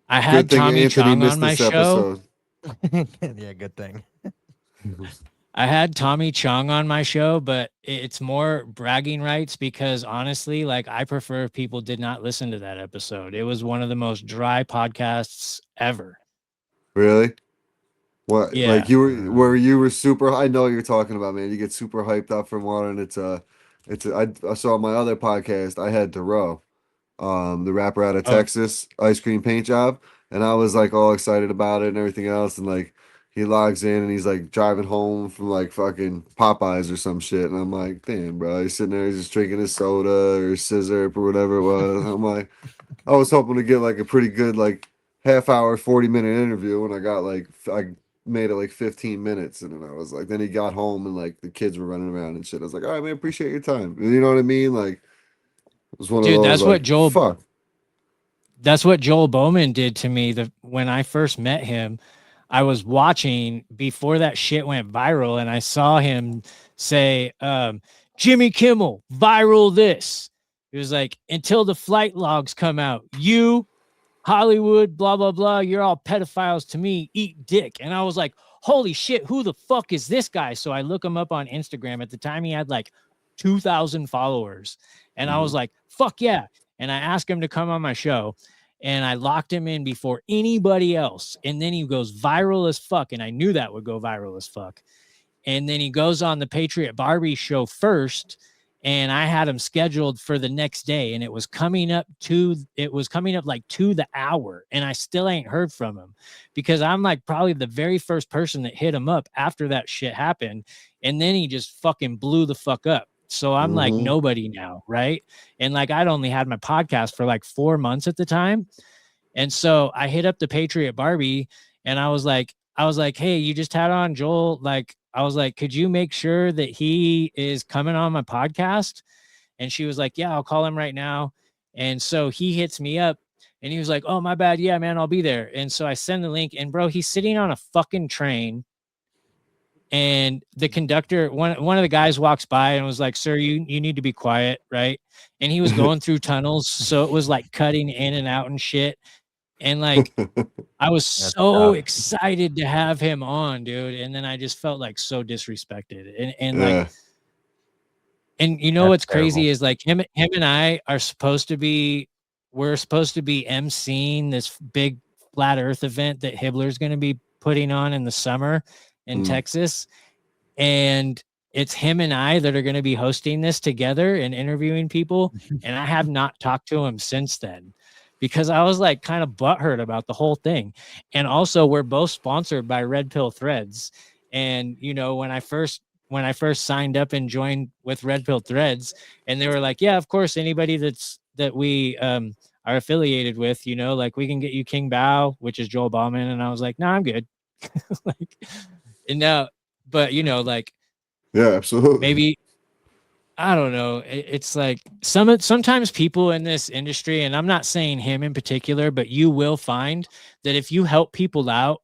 I Good had thing Tommy Anthony Chong on missed my this show. episode. Yeah, good thing. I had Tommy Chong on my show, but it's more bragging rights because honestly, like I prefer if people did not listen to that episode. It was one of the most dry podcasts ever. Really? What, like Yeah. you were super, I know what you're talking about, man. You get super hyped up from one, and I saw my other podcast, I had Dero, the rapper out of Oh, Texas, ice cream paint job, and I was like all excited about it and everything else, and like he logs in and he's like driving home from like fucking Popeyes or some shit, and I'm like, damn, bro, he's sitting there, he's just drinking his soda or scissor or whatever it was. I'm like, I was hoping to get like a pretty good like half hour, 40-minute interview, and I got like I made it like 15 minutes, and then I was like, then he got home and like the kids were running around and shit. I was like, all right, man, appreciate your time. You know what I mean? Like it was one of dude, those like, fuck. that's what Joel Bowman did to me when I first met him. I was watching before that shit went viral and I saw him say, Jimmy Kimmel, viral this. He was like, until the flight logs come out, you, Hollywood, blah, blah, blah, you're all pedophiles to me, eat dick. And I was like, holy shit, who the fuck is this guy? So I look him up on Instagram. At the time, he had like 2,000 followers. And I was like, fuck yeah. And I asked him to come on my show and I locked him in before anybody else. And then he goes viral as fuck. And I knew that would go viral as fuck. And then he goes on the Patriot Barbie show first. And I had him scheduled for the next day. And it was coming up like to the hour. And I still ain't heard from him because I'm like probably the very first person that hit him up after that shit happened. And then he just fucking blew the fuck up. So I'm like nobody now, right? And like I'd only had my podcast for like 4 months at the time. And so I hit up the Patriot Barbie and I was like, hey, you just had on Joel. Like, I was like, could you make sure that he is coming on my podcast? And she was like, yeah, I'll call him right now. And so he hits me up and he was like, oh, my bad. Yeah, man, I'll be there. And so I send the link and bro, he's sitting on a fucking train. And the conductor, one of the guys walks by and was like, sir, you need to be quiet, right? And he was going through tunnels. So it was like cutting in and out and shit. And like, I was so excited to have him on, dude. And then I just felt like so disrespected. And like, and you know what's crazy is like him and I are we're supposed to be emceeing this big flat earth event that Hibbler's going to be putting on in the summer in Texas. And it's him and I that are going to be hosting this together and interviewing people. And I have not talked to him since then because I was like kind of butthurt about the whole thing. And also we're both sponsored by Red Pill Threads. And, you know, when I first signed up and joined with Red Pill Threads, and they were like, yeah, of course, anybody that we are affiliated with, you know, like we can get you King Bao, which is Joel Bauman. And I was like, no, I'm good. Like, and now, but you know, like, yeah, absolutely. maybe, I don't know. It's like sometimes people in this industry, and I'm not saying him in particular, but you will find that if you help people out,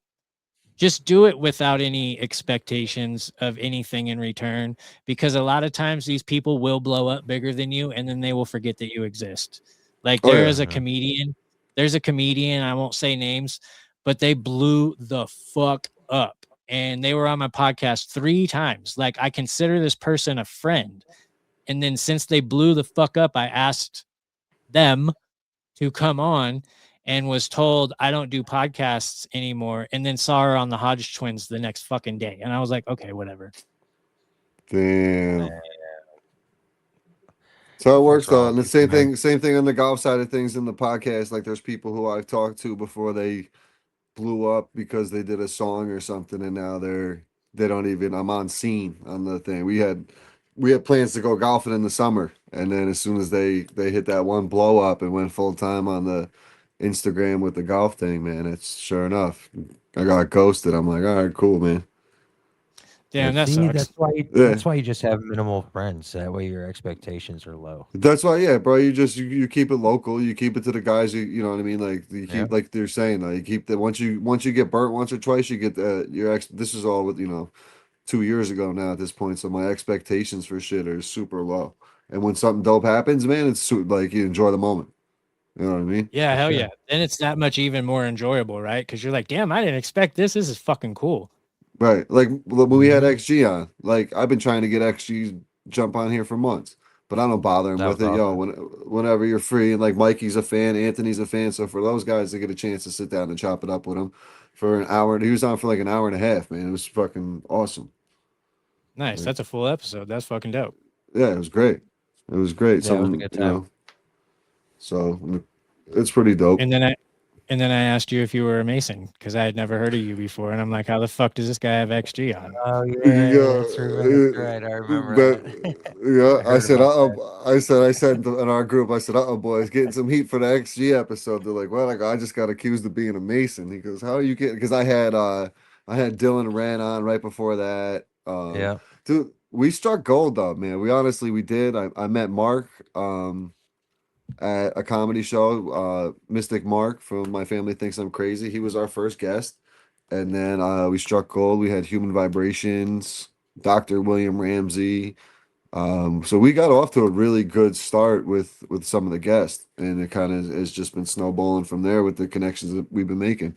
just do it without any expectations of anything in return, because a lot of times these people will blow up bigger than you and then they will forget that you exist. Like there's a comedian, I won't say names, but they blew the fuck up and they were on my podcast 3 times. Like I consider this person a friend. And then since they blew the fuck up, I asked them to come on and was told I don't do podcasts anymore, and then saw her on the Hodge Twins the next fucking day. And I was like, okay, whatever. Damn. So it works though. And the same thing on the golf side of things in the podcast. Like there's people who I've talked to before they blew up because they did a song or something and now they don't even, I'm on scene on the thing. We had plans to go golfing in the summer, and then as soon as they hit that one blow up and went full time on the Instagram with the golf thing, man, it's sure enough. I got ghosted. I'm like, all right, cool, man. Damn, that See, sucks. that's why you just have minimal friends. That way your expectations are low. That's why, yeah, bro. You keep it local. You keep it to the guys. You know what I mean. Like you keep like they're saying. Like you keep that once you get burnt once or twice, you get your ex. This is all with 2 years ago now at this point, so my expectations for shit are super low. And when something dope happens, man, it's like you enjoy the moment. You know what I mean? Yeah, For hell sure. yeah. Then it's that much even more enjoyable, right? Because you're like, damn, I didn't expect this. This is fucking cool. Right. Like when we had Mhm. XG on, like I've been trying to get XG jump on here for months, but I don't bother him That with was it. Yo, awesome. whenever you're free, and like Mikey's a fan, Anthony's a fan, so for those guys to get a chance to sit down and chop it up with him for an hour, he was on for like an hour and a half, man. It was fucking awesome. Nice. Like, That's a full episode. That's fucking dope. yeah, it was great. It was great. Yeah, it was a Something, good time. so it's pretty dope. And then I asked you if you were a Mason because I had never heard of you before, and I'm like, how the fuck does this guy have XG on? Oh yeah, Yeah, that's right. I remember but that. yeah, I heard about that. I said in our group, I said, boys, getting some heat for the XG episode. They're like, well, I just got accused of being a Mason. He goes, how are you getting? Because I had Dylan ran on right before that. Yeah. Dude, we struck gold though, man. We did. I met Mark at a comedy show. Mystic Mark from My Family Thinks I'm Crazy. He was our first guest. And then we struck gold. We had Human Vibrations, Dr. William Ramsey. So we got off to a really good start with some of the guests, and it kind of has just been snowballing from there with the connections that we've been making.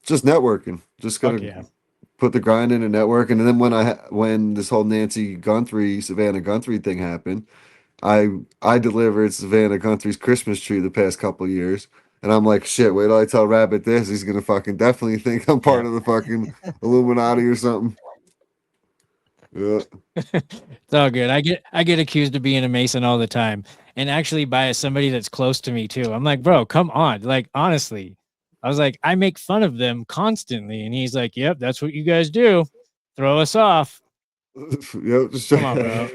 Just networking. Just Fuck gotta yeah. put the grind in and network. And then when this whole Nancy Guthrie, Savannah Guthrie thing happened, I delivered Savannah Guthry's Christmas tree the past couple years. And I'm like, shit, wait till I tell Rabbit this. He's gonna fucking definitely think I'm Yeah. part of the fucking Illuminati or something. Yeah. It's all good. I get accused of being a Mason all the time, and actually by somebody that's close to me too. I'm like, bro, come on. Like honestly, I was like, I make fun of them constantly, and he's like, yep, that's what you guys do. Throw us off. Yep. Just Come on, bro.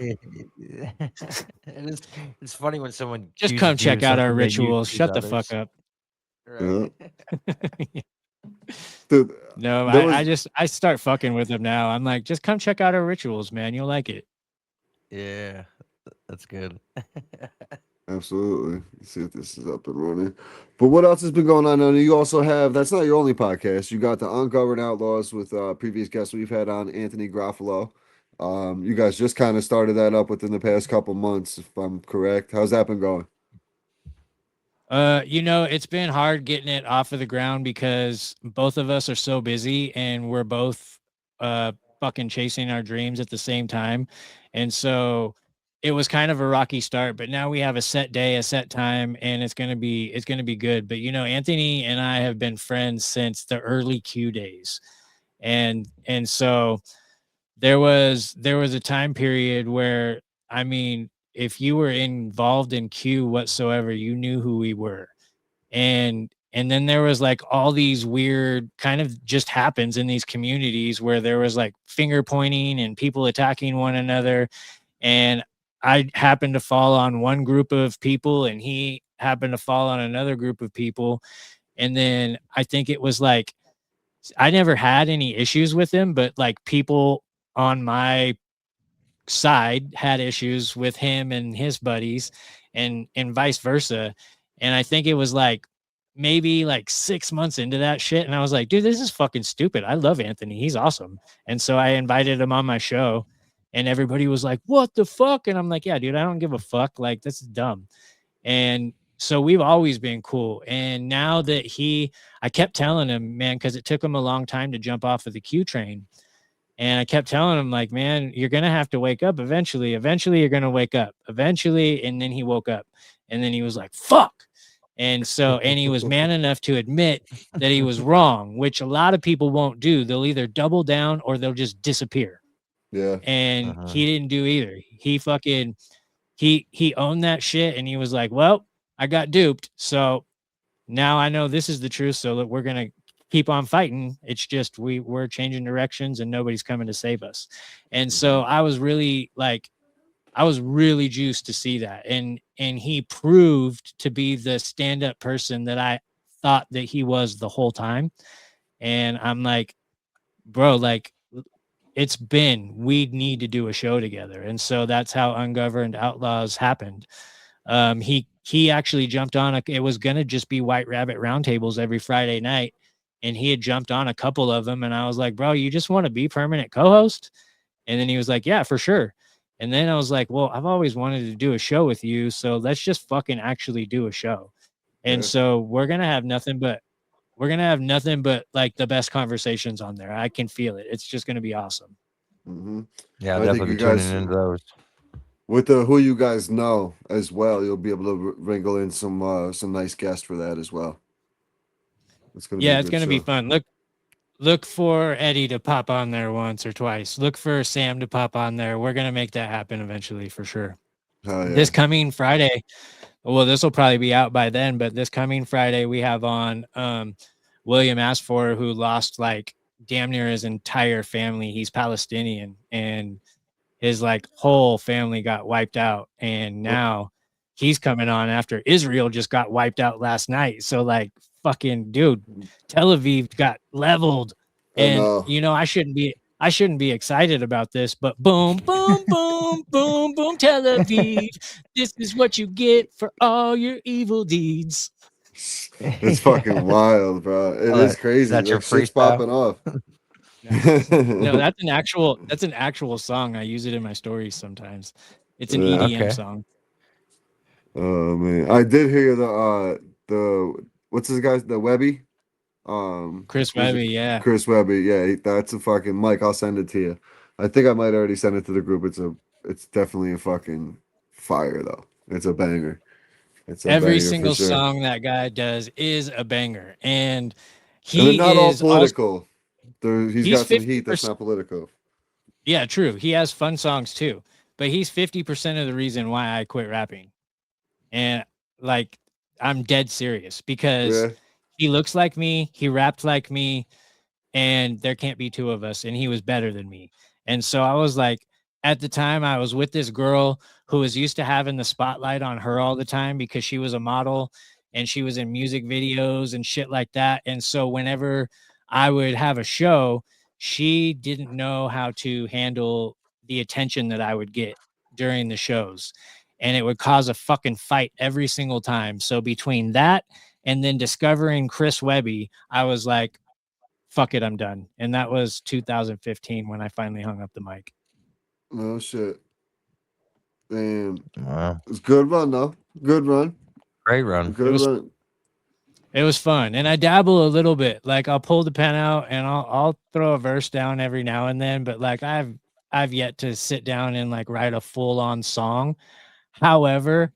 And it's funny when someone Just accuses come you check of out our something that you rituals. accuse Shut the fuck others. up. yeah. Right. Dude, No, there was I start fucking with them now. I'm like, just come check out our rituals, man. You'll like it. Yeah, that's good. absolutely. Let's see if this is up and running. But what else has been going on? I know you also have that's not your only podcast. You got the Uncovered Outlaws with previous guests we've had on, Anthony Garofalo. You guys just kind of started that up within the past couple months, if I'm correct. How's that been going? It's been hard getting it off of the ground because both of us are so busy and we're both fucking chasing our dreams at the same time. And so it was kind of a rocky start, but now we have a set day, a set time, and it's gonna be good. But Anthony and I have been friends since the early Q days. And so there was a time period where, I mean, if you were involved in Q whatsoever, you knew who we were. And then there was like all these weird kind of just happens in these communities where there was like finger pointing and people attacking one another. And I happened to fall on one group of people and he happened to fall on another group of people. And then I think it was like I never had any issues with him, but like people on my side had issues with him and his buddies and vice versa. And I think it was like maybe like 6 months into that shit. And I was like, dude, this is fucking stupid. I love Anthony. He's awesome. And so I invited him on my show and everybody was like, what the fuck? And I'm like, yeah, dude, I don't give a fuck. Like, this is dumb. And so we've always been cool. And now that I kept telling him, man, because it took him a long time to jump off of the Q train. And I kept telling him, like, man, you're going to have to wake up eventually. Eventually, you're going to wake up eventually. And then he woke up and then he was like, fuck. And he was man enough to admit that he was wrong, which a lot of people won't do. They'll either double down or they'll just disappear. Yeah. And Uh-huh. he didn't do either. He owned that shit. And he was like, well, I got duped. So now I know this is the truth. So that we're going to keep on fighting. It's just we're changing directions and nobody's coming to save us. And so I was really juiced to see that. And he proved to be the stand-up person that I thought that he was the whole time. And I'm like, bro, like we need to do a show together. And so that's how Ungoverned Outlaws happened. He actually jumped on it was gonna just be White Rabbit roundtables every Friday night. and he had jumped on a couple of them, and I was like, bro, you just want to be permanent co-host? And then he was like, yeah, for sure. And then I was like, well, I've always wanted to do a show with you, so let's just fucking actually do a show. And Yeah. so we're gonna have nothing but like the best conversations on there. I can feel it. It's just gonna be awesome. Mm-hmm. Yeah, I'll I think definitely you be tuning guys, into those. with the who you guys know as well, you'll be able to wrangle in some nice guests for that as well. It's gonna be a Yeah, it's good gonna be show. fun. Look for Eddie to pop on there once or twice. Look for Sam to pop on there. We're gonna make that happen eventually for sure. Hell yeah. This coming Friday, well, this will probably be out by then, but this coming Friday we have on William Asfor, who lost like damn near his entire family. He's Palestinian, and his like whole family got wiped out, and Oh, now he's coming on after Israel just got wiped out last night. So like fucking dude, Tel Aviv got leveled, I and know. I shouldn't be excited about this, but boom, boom, boom, boom, boom, Tel Aviv. This is what you get for all your evil deeds. It's fucking wild, bro. It is crazy. That's your Like shit's freestyle. popping off. Nice. No, that's an actual song. I use it in my stories sometimes. It's an Yeah. EDM Okay. song. Oh man, I did hear the what's this guy's the Webby, Chris was it Webby, yeah. Chris Webby? Yeah, that's a fucking Mike. I'll send it to you. I think I might already send it to the group. It's definitely a fucking fire though. It's a banger. It's a Every banger for single sure. song that guy does is a banger. And And they're not he all is also political. He's he's got some heat that's 50%. not political. Yeah, true. He has fun songs too. But he's 50% of the reason why I quit rapping. And like I'm dead serious because Yeah. he looks like me, he rapped like me, and there can't be two of us, and he was better than me. And so I was like, at the time I was with this girl who was used to having the spotlight on her all the time because she was a model and she was in music videos and shit like that. And so whenever I would have a show, she didn't know how to handle the attention that I would get during the shows, and it would cause a fucking fight every single time. So between that and then discovering Chris Webby, I was like, fuck it, I'm done. And that was 2015 when I finally hung up the mic. No shit. Damn. Wow. It's good run though. Good run. Great run. Good run. It was fun. And I dabble a little bit. Like I'll pull the pen out and I'll throw a verse down every now and then, but like I've yet to sit down and like write a full-on song. However,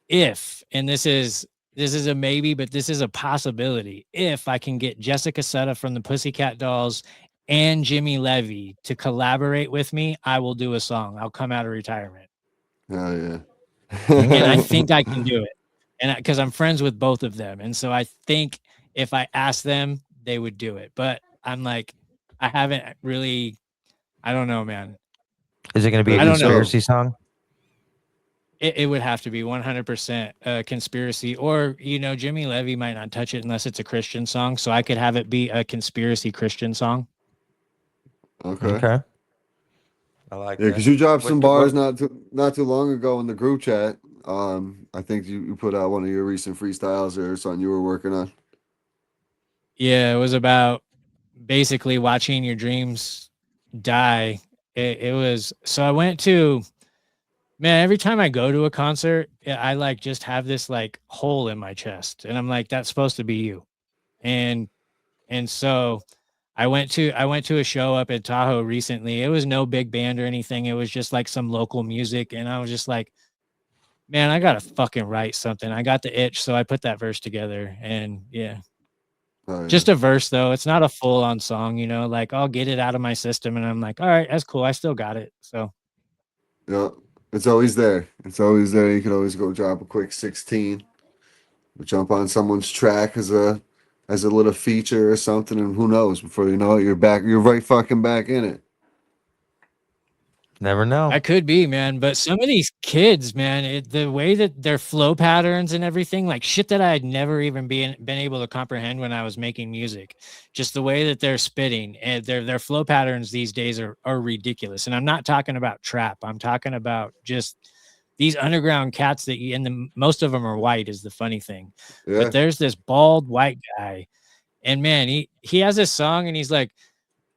if, and this is a maybe, but this is a possibility, if I can get Jessica Setta from the Pussycat Dolls and Jimmy Levy to collaborate with me, I will do a song. I'll come out of retirement. Hell yeah. And I think I can do it. And because I'm friends with both of them. And so I think if I asked them, they would do it. But I'm like, I haven't really, I don't know, man. Is it going to be a I don't know. conspiracy song? It would have to be 100% a conspiracy, or, you know, Jimmy Levy might not touch it unless it's a Christian song. So I could have it be a conspiracy Christian song. Okay. Okay. I like Yeah, that. because you dropped some bars What- not too long ago in the group chat. I think you put out one of your recent freestyles or something you were working on. Yeah, it was about basically watching your dreams die. It was, so I went to, man, every time I go to a concert, I like just have this like hole in my chest, and I'm like, that's supposed to be you. And so I went to a show up at Tahoe recently. It was no big band or anything. It was just like some local music, and I was just like, man, I gotta fucking write something. I got the itch, so I put that verse together, and yeah. Oh, yeah. Just a verse though. It's not a full-on song, you know, like I'll get it out of my system and I'm like, all right, that's cool. I still got it. So Yeah, it's always there. It's always there. You can always go drop a quick 16, jump on someone's track as a little feature or something, and who knows? Before you know it, you're back. You're right fucking back in it. Never know. I could be, man. But some of these kids, man, the way that their flow patterns and everything, like shit that I had never even been able to comprehend when I was making music, just the way that they're spitting and their flow patterns these days are ridiculous. And I'm not talking about trap. I'm talking about just these underground cats that most of them are white is the funny thing. Yeah. But there's this bald white guy, And man, he has this song and he's like,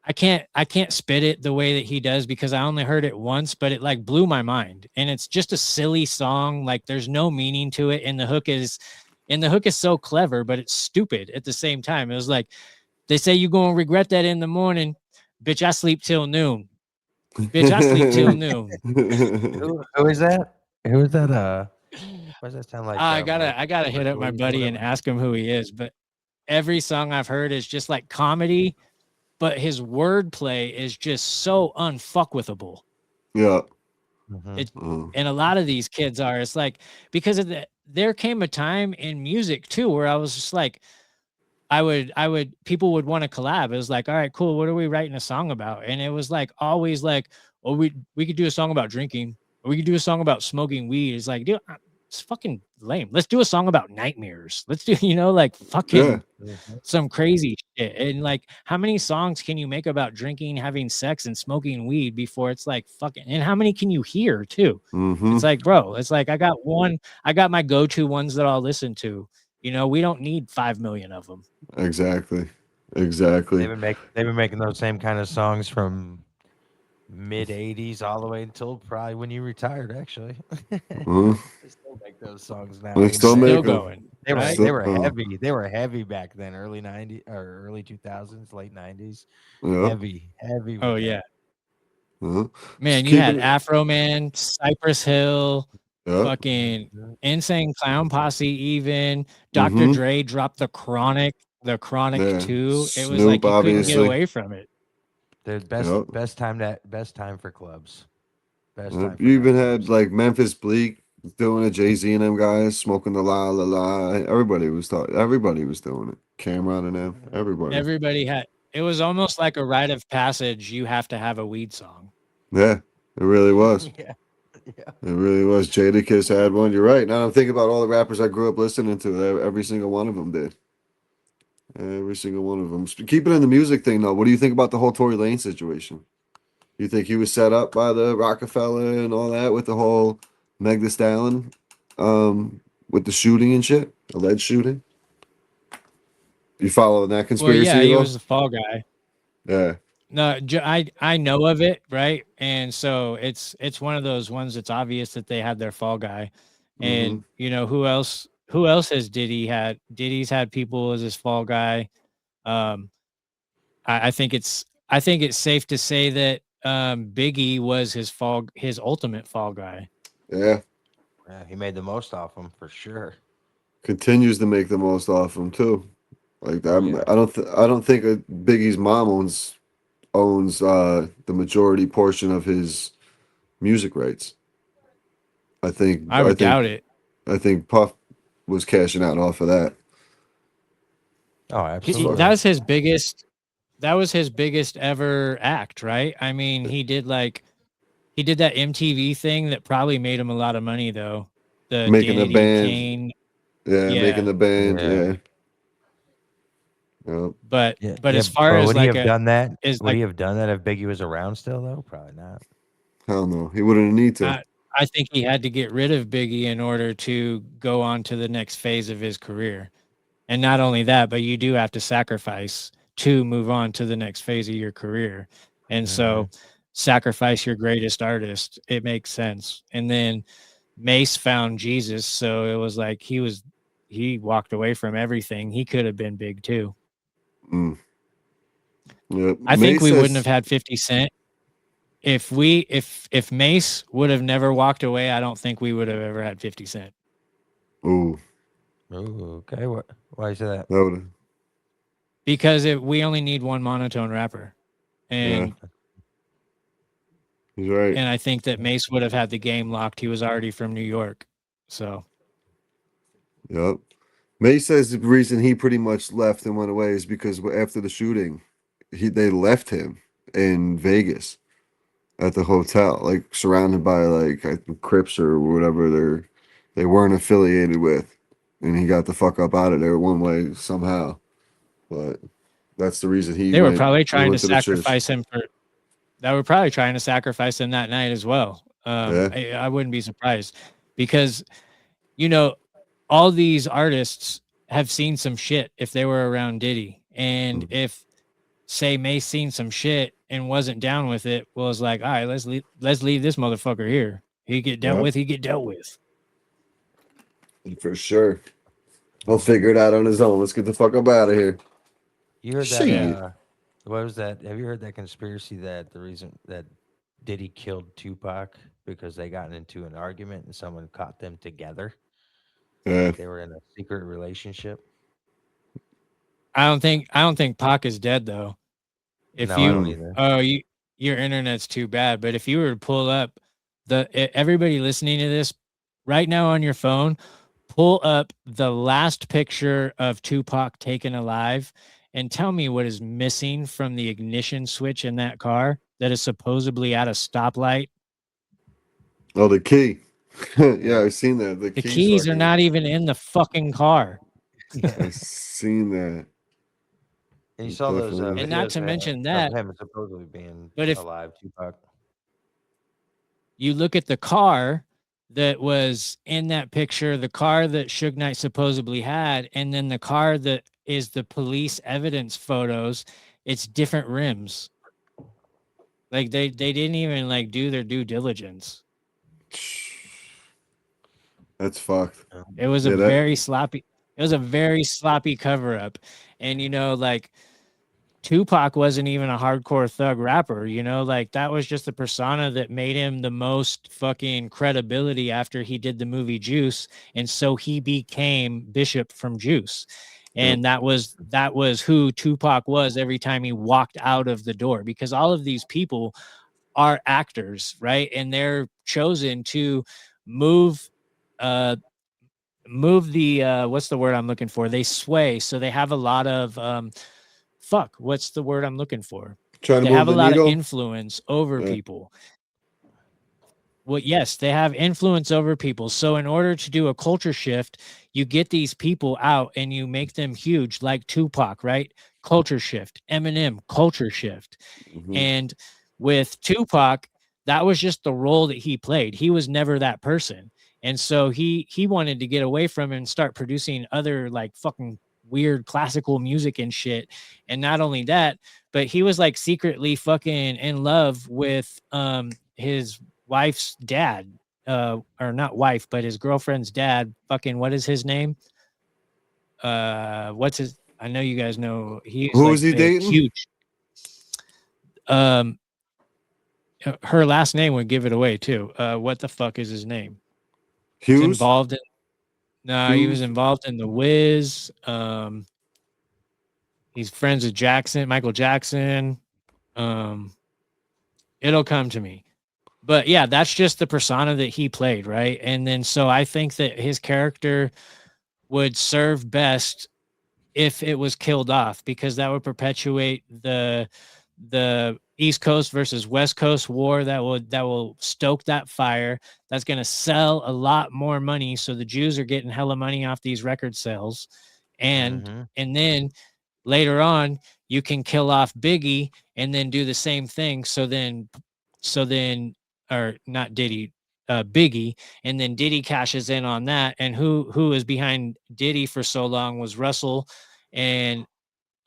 I can't spit it the way that he does because I only heard it once, but it like blew my mind. And it's just a silly song. Like there's no meaning to it. And the hook is so clever, but it's stupid at the same time. It was like, they say you gonna regret that in the morning. Bitch, I sleep till noon. Bitch, I sleep till noon. Who is that? Who is that? Why does that sound like? I gotta hit up my Joyce or buddy and whatever? ask him who he is. But every song I've heard is just like comedy, but his wordplay is just so unfuckwithable. Yeah. Mhm. It Uh, and a lot of these kids are. It's like because of there came a time in music too where I was just like, people would want to collab. It was like, all right, cool. What are we writing a song about? And it was like always like, oh, we could do a song about drinking, or we could do a song about smoking weed. It's like, dude, it's fucking lame. Let's do a song about nightmares. Let's do, like yeah. fucking some crazy shit. And like, how many songs can you make about drinking, having sex, and smoking weed before it's like fucking? And how many can you hear too? Mm-hmm. It's like, bro, it's like I got my go-to ones that I'll listen to. We don't need 5 million of them. Exactly. Exactly. They've been making those same kind of songs from mid '80s all the way until probably when you retired. Actually, Uh, they still make those songs now. they Even still then. make Still them. going, They were right? they Still, were heavy. They were heavy back then, early '90s or early 2000s, late '90s. yeah. Heavy Oh with yeah. Uh, Man, just you keeping had it. Afro Man, Cypress Hill, Yeah. fucking Insane Clown Posse, even Dr. Mm-hmm. Dre dropped the Chronic Yeah. 2. It was like Snoop, you couldn't get obviously. away from it. the Yep. best time for clubs. Best Yep. time for You even had nightclubs. like Memphis Bleak doing it, Jay-Z and them guys smoking the la la la. Everybody was doing it. Cameron and them. Everybody. Everybody had it was almost like a rite of passage. You have to have a weed song. Yeah. It really was. Yeah, yeah. It really was. Jadakiss had one. You're right. Now I'm thinking about all the rappers I grew up listening to. Every single one of them did. Every single one of them. Keep it in the music thing, though. What do you think about the whole Tory Lane situation? You think he was set up by the Rockefeller and all that with the whole Meg Thee Stallion, with the shooting and shit, alleged shooting? You following that Well, yeah, conspiracy at he all? was the fall guy. Yeah. No, I know of it, right? And so it's one of those ones that's obvious that they had their fall guy. Mm-hmm. And who else has Diddy had? Diddy's had people as his fall guy. Um, I think it's safe to say that Biggie was his ultimate fall guy. Yeah. Yeah, he made the most off them for sure. Continues to make the most off him too. Like Oh yeah. I don't think Biggie's mom owns the majority portion of his music rights. I think I I would think doubt it. I think Puff was cashing out off of that. Oh, As He, far- absolutely. that was his biggest. That was his biggest ever act, right? I mean, he did that MTV thing that probably made him a lot of money, though. The Making a Danity band, Kane, yeah, making yeah. the band, Yeah. yeah. Yep. But Yeah, but yeah. as far But as would he like have a done that? is Would like he have done that if Biggie was around still though? Probably not. Hell no, he wouldn't need to. I I think he had to get rid of Biggie in order to go on to the next phase of his career. And not only that, but you do have to sacrifice to move on to the next phase of your career. And Hmm. so sacrifice your greatest artist. It makes sense. And then Mace found Jesus, so it was like he walked away from everything. He could have been big too. Mm. Yep. I think Mace we wouldn't have says, had 50 Cent if Mace would have never walked away. I don't think we would have ever had 50 Cent "Ooh, Ooh, okay. What? Why is that? that would, because we only need one monotone rapper, yeah, and he's right. I think that Mace would have had the game locked. He was already from New York, so Yep. Mace says the reason he pretty much left and went away is because after the shooting, they left him in Vegas at the hotel, like surrounded by like I think Crips or whatever they weren't affiliated with, and he got the fuck up out of there one way somehow. But that's the reason they were probably he trying to went to the church. sacrifice him for. They were probably trying to sacrifice him that night as well. Yeah. I wouldn't be surprised because you know all these artists have seen some shit if they were around Diddy. And Mhm. if say Mace seen some shit and wasn't down with it, well, it's like, all right, let's leave this motherfucker here. He get dealt Yeah, with. He get dealt with. for sure. He'll figure it out on his own. Let's get the fuck up out of here. You heard that? Yeah. Shit. What was that? Have you heard that conspiracy that the reason that Diddy killed Tupac because they got into an argument and someone caught them together, Yeah. like they were in a secret relationship? I don't think Pac is dead though. If No, I you don't Mm. either. oh you your internet's too bad, but if you were to pull up everybody listening to this right now on your phone, pull up the last picture of Tupac taken alive and tell me what is missing from the ignition switch in that car that is supposedly at a stoplight. Oh, the key. Yeah, I've seen that. The The keys keys are fucking. not even in the fucking car. I've seen that. And you saw those Definitely. And not videos to mention of that, him supposedly being but if alive, Tupac. you look at the car that was in that picture, the car that Suge Knight supposedly had, and then the car that is the police evidence photos, it's different rims. Like they didn't even like do their due diligence. That's fucked. It was a Yeah, that. very sloppy. It was a very sloppy cover up, and like Tupac wasn't even a hardcore thug rapper, like that was just the persona that made him the most fucking credibility after he did the movie Juice. And so he became Bishop from Juice. And that was who Tupac was every time he walked out of the door, because all of these people are actors, right? And they're chosen to move move the what's the word I'm looking for? They sway. So they have a lot of what's the word I'm looking for? Trying to They move have a the lot of needle. influence over Yeah. people. Well, yes, they have influence over people. So in order to do a culture shift, you get these people out and you make them huge, like Tupac, right? Culture shift. Eminem, culture shift. Mhm. And with Tupac, that was just the role that he played. He was never that person. And so he wanted to get away from it and start producing other like fucking weird classical music and shit. And not only that, but he was like secretly fucking in love with his wife's dad, or not wife, but his girlfriend's dad. Fucking what is his name? What's his? I know you guys know. He's Who like was he big, dating? huge. Her last name would give it away too. What the fuck is his name? He's Hughes. involved in. No, he was Hughes. involved in the Wiz. He's friends with Michael Jackson. It'll come to me. But yeah, that's just the persona that he played, right? And then so I think that his character would serve best if it was killed off, because that would perpetuate the East Coast versus West Coast war that will stoke that fire. That's going to sell a lot more money, so the Jews are getting hella money off these record sales. And Mm-hmm. and then later on you can kill off Biggie and then do the same thing. So then or not Diddy, Biggie, and then Diddy cashes in on that. And who is behind Diddy for so long was Russell, and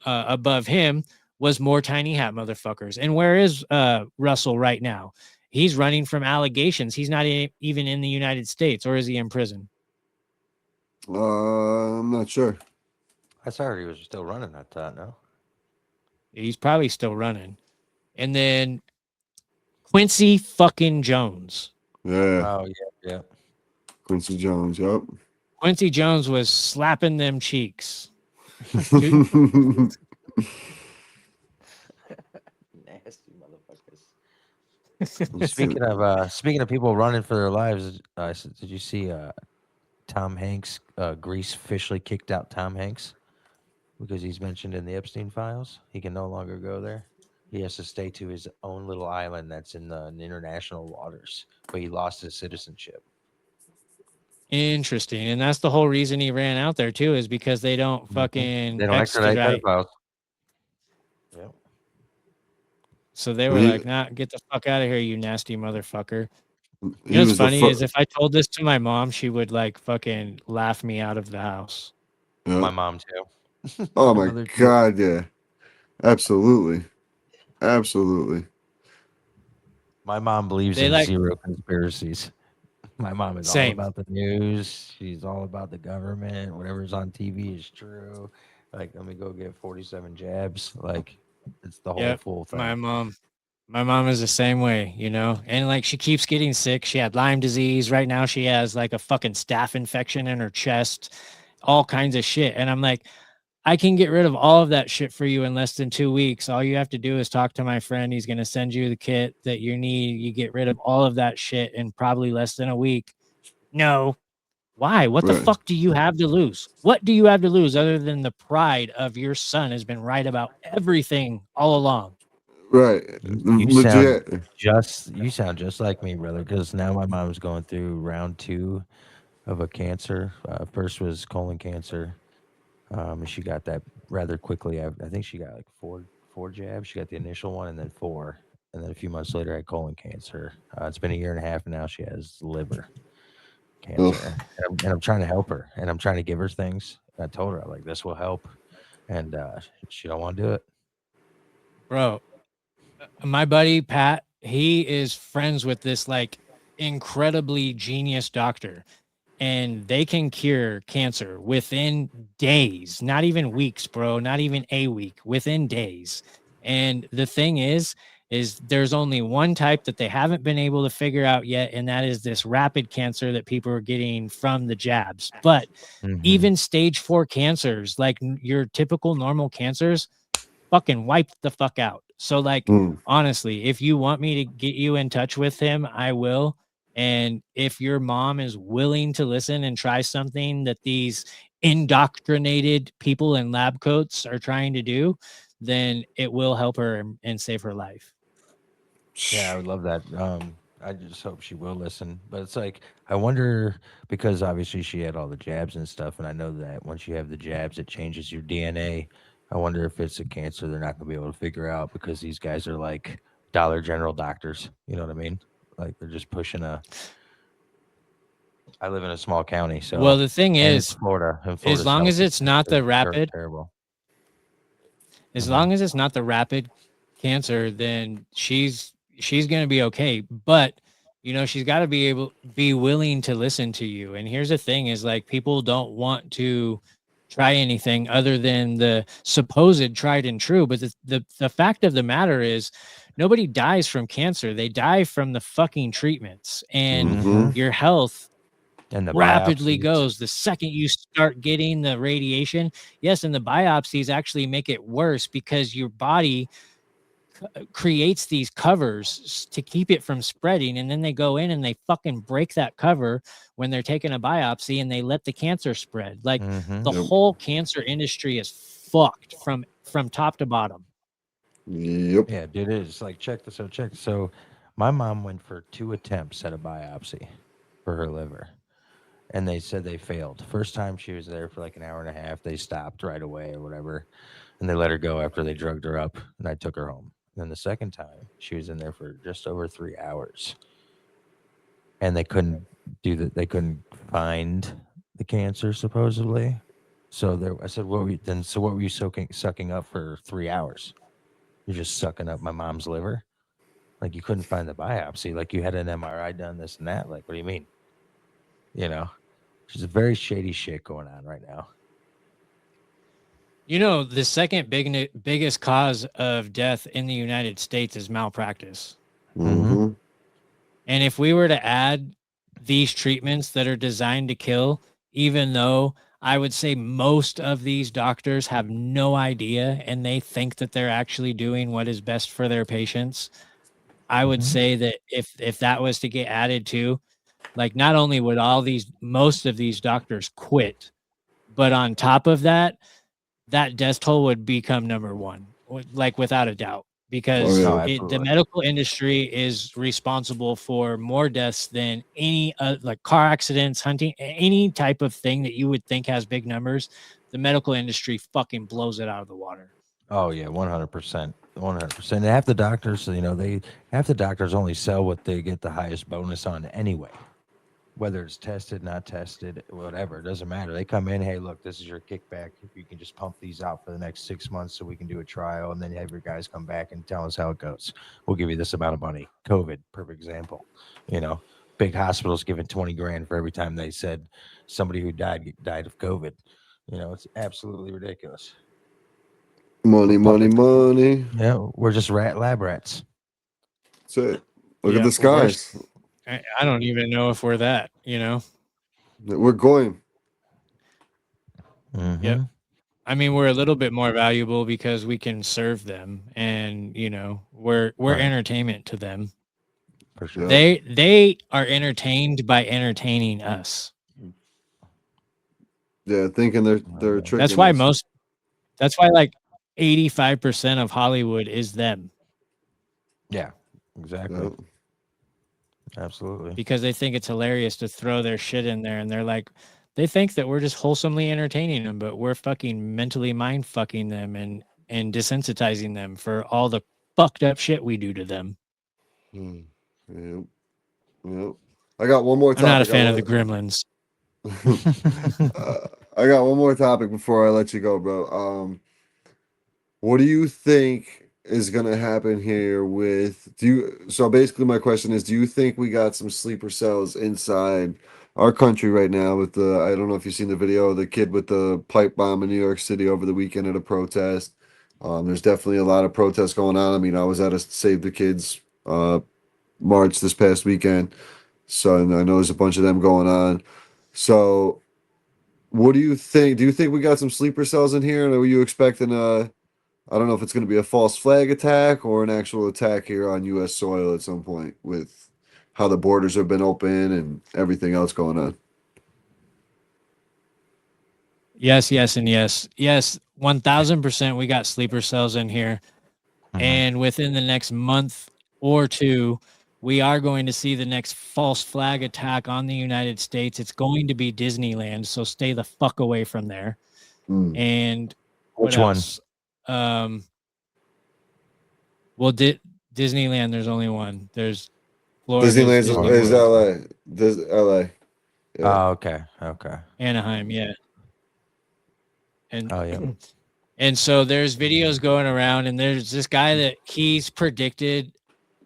above him was more tiny hat motherfuckers. And where is Russell right now? He's running from allegations. He's not even in the United States, or is he in prison? I'm not sure. I thought he was still running. I thought no. He's probably still running. And then Quincy fucking Jones. Yeah, Oh yeah. Quincy Jones. Yep. Quincy Jones was slapping them cheeks. Nasty motherfuckers. Speaking of people running for their lives, did you see Tom Hanks? Greece officially kicked out Tom Hanks because he's mentioned in the Epstein files. He can no longer go there. He has to stay to his own little island that's in the international waters, but he lost his citizenship. Interesting. And that's the whole reason he ran out there too, is because they don't fucking They don't extradite extradite. pedophiles. Yep. So they were like, nah, get the fuck out of here, you nasty motherfucker. You know what's funny is if I told this to my mom, she would like fucking laugh me out of the house. My mom too. Oh My my mother too. God, yeah. Absolutely. Absolutely. My mom believes They in like zero conspiracies. My mom is all same. about the news. She's all about the government. Whatever's on TV is true. Like, let me go get 47 jabs. Like, it's the whole Yep. full My thing. mom. My mom is the same way, you know, and like she keeps getting sick. She had Lyme disease. Right now, she has like a fucking staph infection in her chest, all kinds of shit. And I'm like, I can get rid of all of that shit for you in less than 2 weeks. All you have to do is talk to my friend. He's going to send you the kit that you need. You get rid of all of that shit in probably less than a week. No. Why? What the Right. fuck do you have to lose? What do you have to lose other than the pride of your son has been right about everything all along? Right. You sound Legit. just like me, brother. Because now my mom's going through round 2 of a cancer. First was colon cancer. And she got that rather quickly. I think she got like four jabs. She got the initial one and then 4, and then a few months later had colon cancer. It's been a year and a half, and now she has liver Ugh. cancer. And I'm trying to help her, and I'm trying to give her things. I told her like this will help, and she don't want to do it. Bro, my buddy Pat, he is friends with this like incredibly genius doctor, and they can cure cancer within days, not even weeks, bro, not even a week, within days. And the thing is there's only one type that they haven't been able to figure out yet, and that is this rapid cancer that people are getting from the jabs. But Hmm. even stage 4 cancers, like your typical normal cancers, fucking wiped the fuck out. So like Mm. honestly, if you want me to get you in touch with him, I will. And if your mom is willing to listen and try something that these indoctrinated people in lab coats are trying to do, then it will help her and save her life. Yeah, I would love that. I just hope she will listen. But it's like I wonder because obviously she had all the jabs and stuff, and I know that once you have the jabs, it changes your DNA. I wonder if it's a cancer they're not gonna be able to figure out because these guys are like Dollar General doctors. You know what I mean? Like they're just pushing a. I live in a small county, Well, so the thing and it's is, Florida, and as Florida's long health as it's not the is rapid, terrible. as Hmm. long as it's not the rapid cancer, then she's gonna be okay. But you know, she's got to be willing to listen to you. And here's the thing: is like people don't want to try anything other than the supposed tried and true. But the fact of the matter is, nobody dies from cancer. They die from the fucking treatments, and Mm-hmm. your health And the rapidly biopsies. goes the second you start getting the radiation. Yes, and the biopsies actually make it worse because your body creates these covers to keep it from spreading, and then they go in and they fucking break that cover when they're taking a biopsy and they let the cancer spread. Like Hmm. the Yep. whole cancer industry is fucked from top to bottom. Yep. Yeah, dude, it is like check this out. Check. So, my mom went for 2 attempts at a biopsy for her liver, and they said they failed. First time she was there for like an hour and a half, they stopped right away or whatever, and they let her go after they drugged her up, and I took her home. And then the second time, she was in there for just over 3 hours, and they couldn't do that. They couldn't find the cancer supposedly. So there, I said, "What were you, then? So what were you sucking up for 3 hours? You're just sucking up my mom's liver." Like you couldn't find the biopsy. Like you had an MRI done, this and that. Like, what do you mean? You know, there's very shady shit going on right now. You know, the second biggest cause of death in the United States is malpractice. Mm-hmm. Mm-hmm. And if we were to add these treatments that are designed to kill, even though I would say most of these doctors have no idea and they think that they're actually doing what is best for their patients, I would Mm-hmm. say that if that was to get added to, like not only would most of these doctors quit, but on top of that, that death toll would become number one, like without a doubt, Oh because Oh, yeah. the absolutely. medical industry is responsible for more deaths than any like car accidents, hunting, any type of thing that you would think has big numbers. The medical industry fucking blows it out of the water. Oh yeah, 100%, 100%. And half the doctors, half the doctors only sell what they get the highest bonus on anyway. whether it's tested, not tested, whatever, it doesn't matter. They come in, hey, look, this is your kickback. If you can just pump these out for the next 6 months so we can do a trial and then have your guys come back and tell us how it goes. We'll give you this amount of money. COVID, perfect example. You know, big hospitals giving 20 grand for every time they said somebody who died of COVID. You know, it's absolutely ridiculous. Money, We're money, pumping. money. Yeah, we're just lab rats. That's it. Look at Yeah, the skies. I don't even know if we're that, you know. We're going. Yep. Mm-hmm. I mean, we're a little bit more valuable because we can serve them, and you know, we're Right. entertainment to them. For sure. Yep. They are entertained by entertaining us. Yeah, thinking they're Okay. That's tricking why us. most. That's why like 85% of Hollywood is them Yeah, exactly. Yep. Absolutely. because they think it's hilarious to throw their shit in there, and they're like, they think that we're just wholesomely entertaining them, but we're fucking mentally mind fucking them and desensitizing them for all the fucked up shit we do to them. Hmm. Yep. Yep. I got one more I'm not a topic. fan of the Gremlins. I got one more topic before I let you go, bro. What do you think is gonna happen here with so basically my question is, do you think we got some sleeper cells inside our country right now with I don't know if you've seen the video of the kid with the pipe bomb in New York City over the weekend at a protest. There's definitely a lot of protests going on. I mean, I was at a Save the Kids march this past weekend, so and I know there's a bunch of them going on. So what do you think? Do you think we got some sleeper cells in here? And are you expecting I don't know if it's going to be a false flag attack or an actual attack here on U.S. soil at some point with how the borders have been open and everything else going on. Yes, yes, and yes. Yes, 1000% we got sleeper cells in here. Mhm. And within the next month or two, we are going to see the next false flag attack on the United States. It's going to be Disneyland, so stay the fuck away from there. Mm. And what Which one? else? Um, well, Disneyland, there's only one. There's Florida's Disneyland Disney is World, L.A. L.A. Yeah. Oh, okay. Okay. Anaheim, yeah. And Oh, yeah. and so there's videos going around, and there's this guy that he's predicted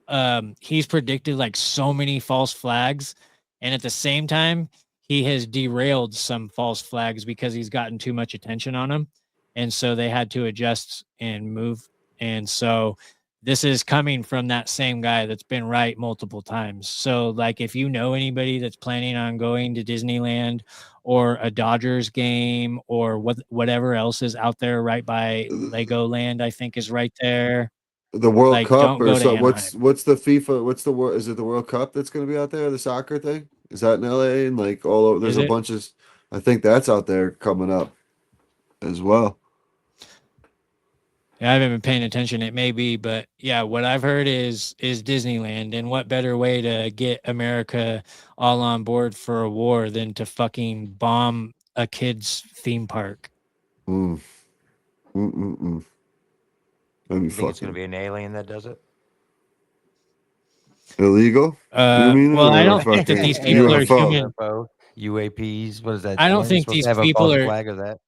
like so many false flags, and at the same time he has derailed some false flags because he's gotten too much attention on him, and so they had to adjust and move. And so this is coming from that same guy that's been right multiple times. So like if you know anybody that's planning on going to Disneyland or a Dodgers game or whatever else is out there right by Legoland, I think is right there. The World Like, Cup don't or go to so Anaheim. what's the FIFA what's the world is it the World Cup that's going to be out there, the soccer thing? Is that in LA and like all over there's Is a it? bunch of I think that's out there coming up as well. Yeah, I haven't been paying attention. It may be, but yeah, what I've heard is Disneyland, and what better way to get America all on board for a war than to fucking bomb a kid's theme park? Mm. Mm-mm-mm. That'd be You think it's going to fucking be an alien that does it? illegal. You mean Well, I or don't think that fucking these people are Aliens, UFO? human. UFO, UAPs. What is that? I don't Weren't you think supposed these to have a people false are. flag of that?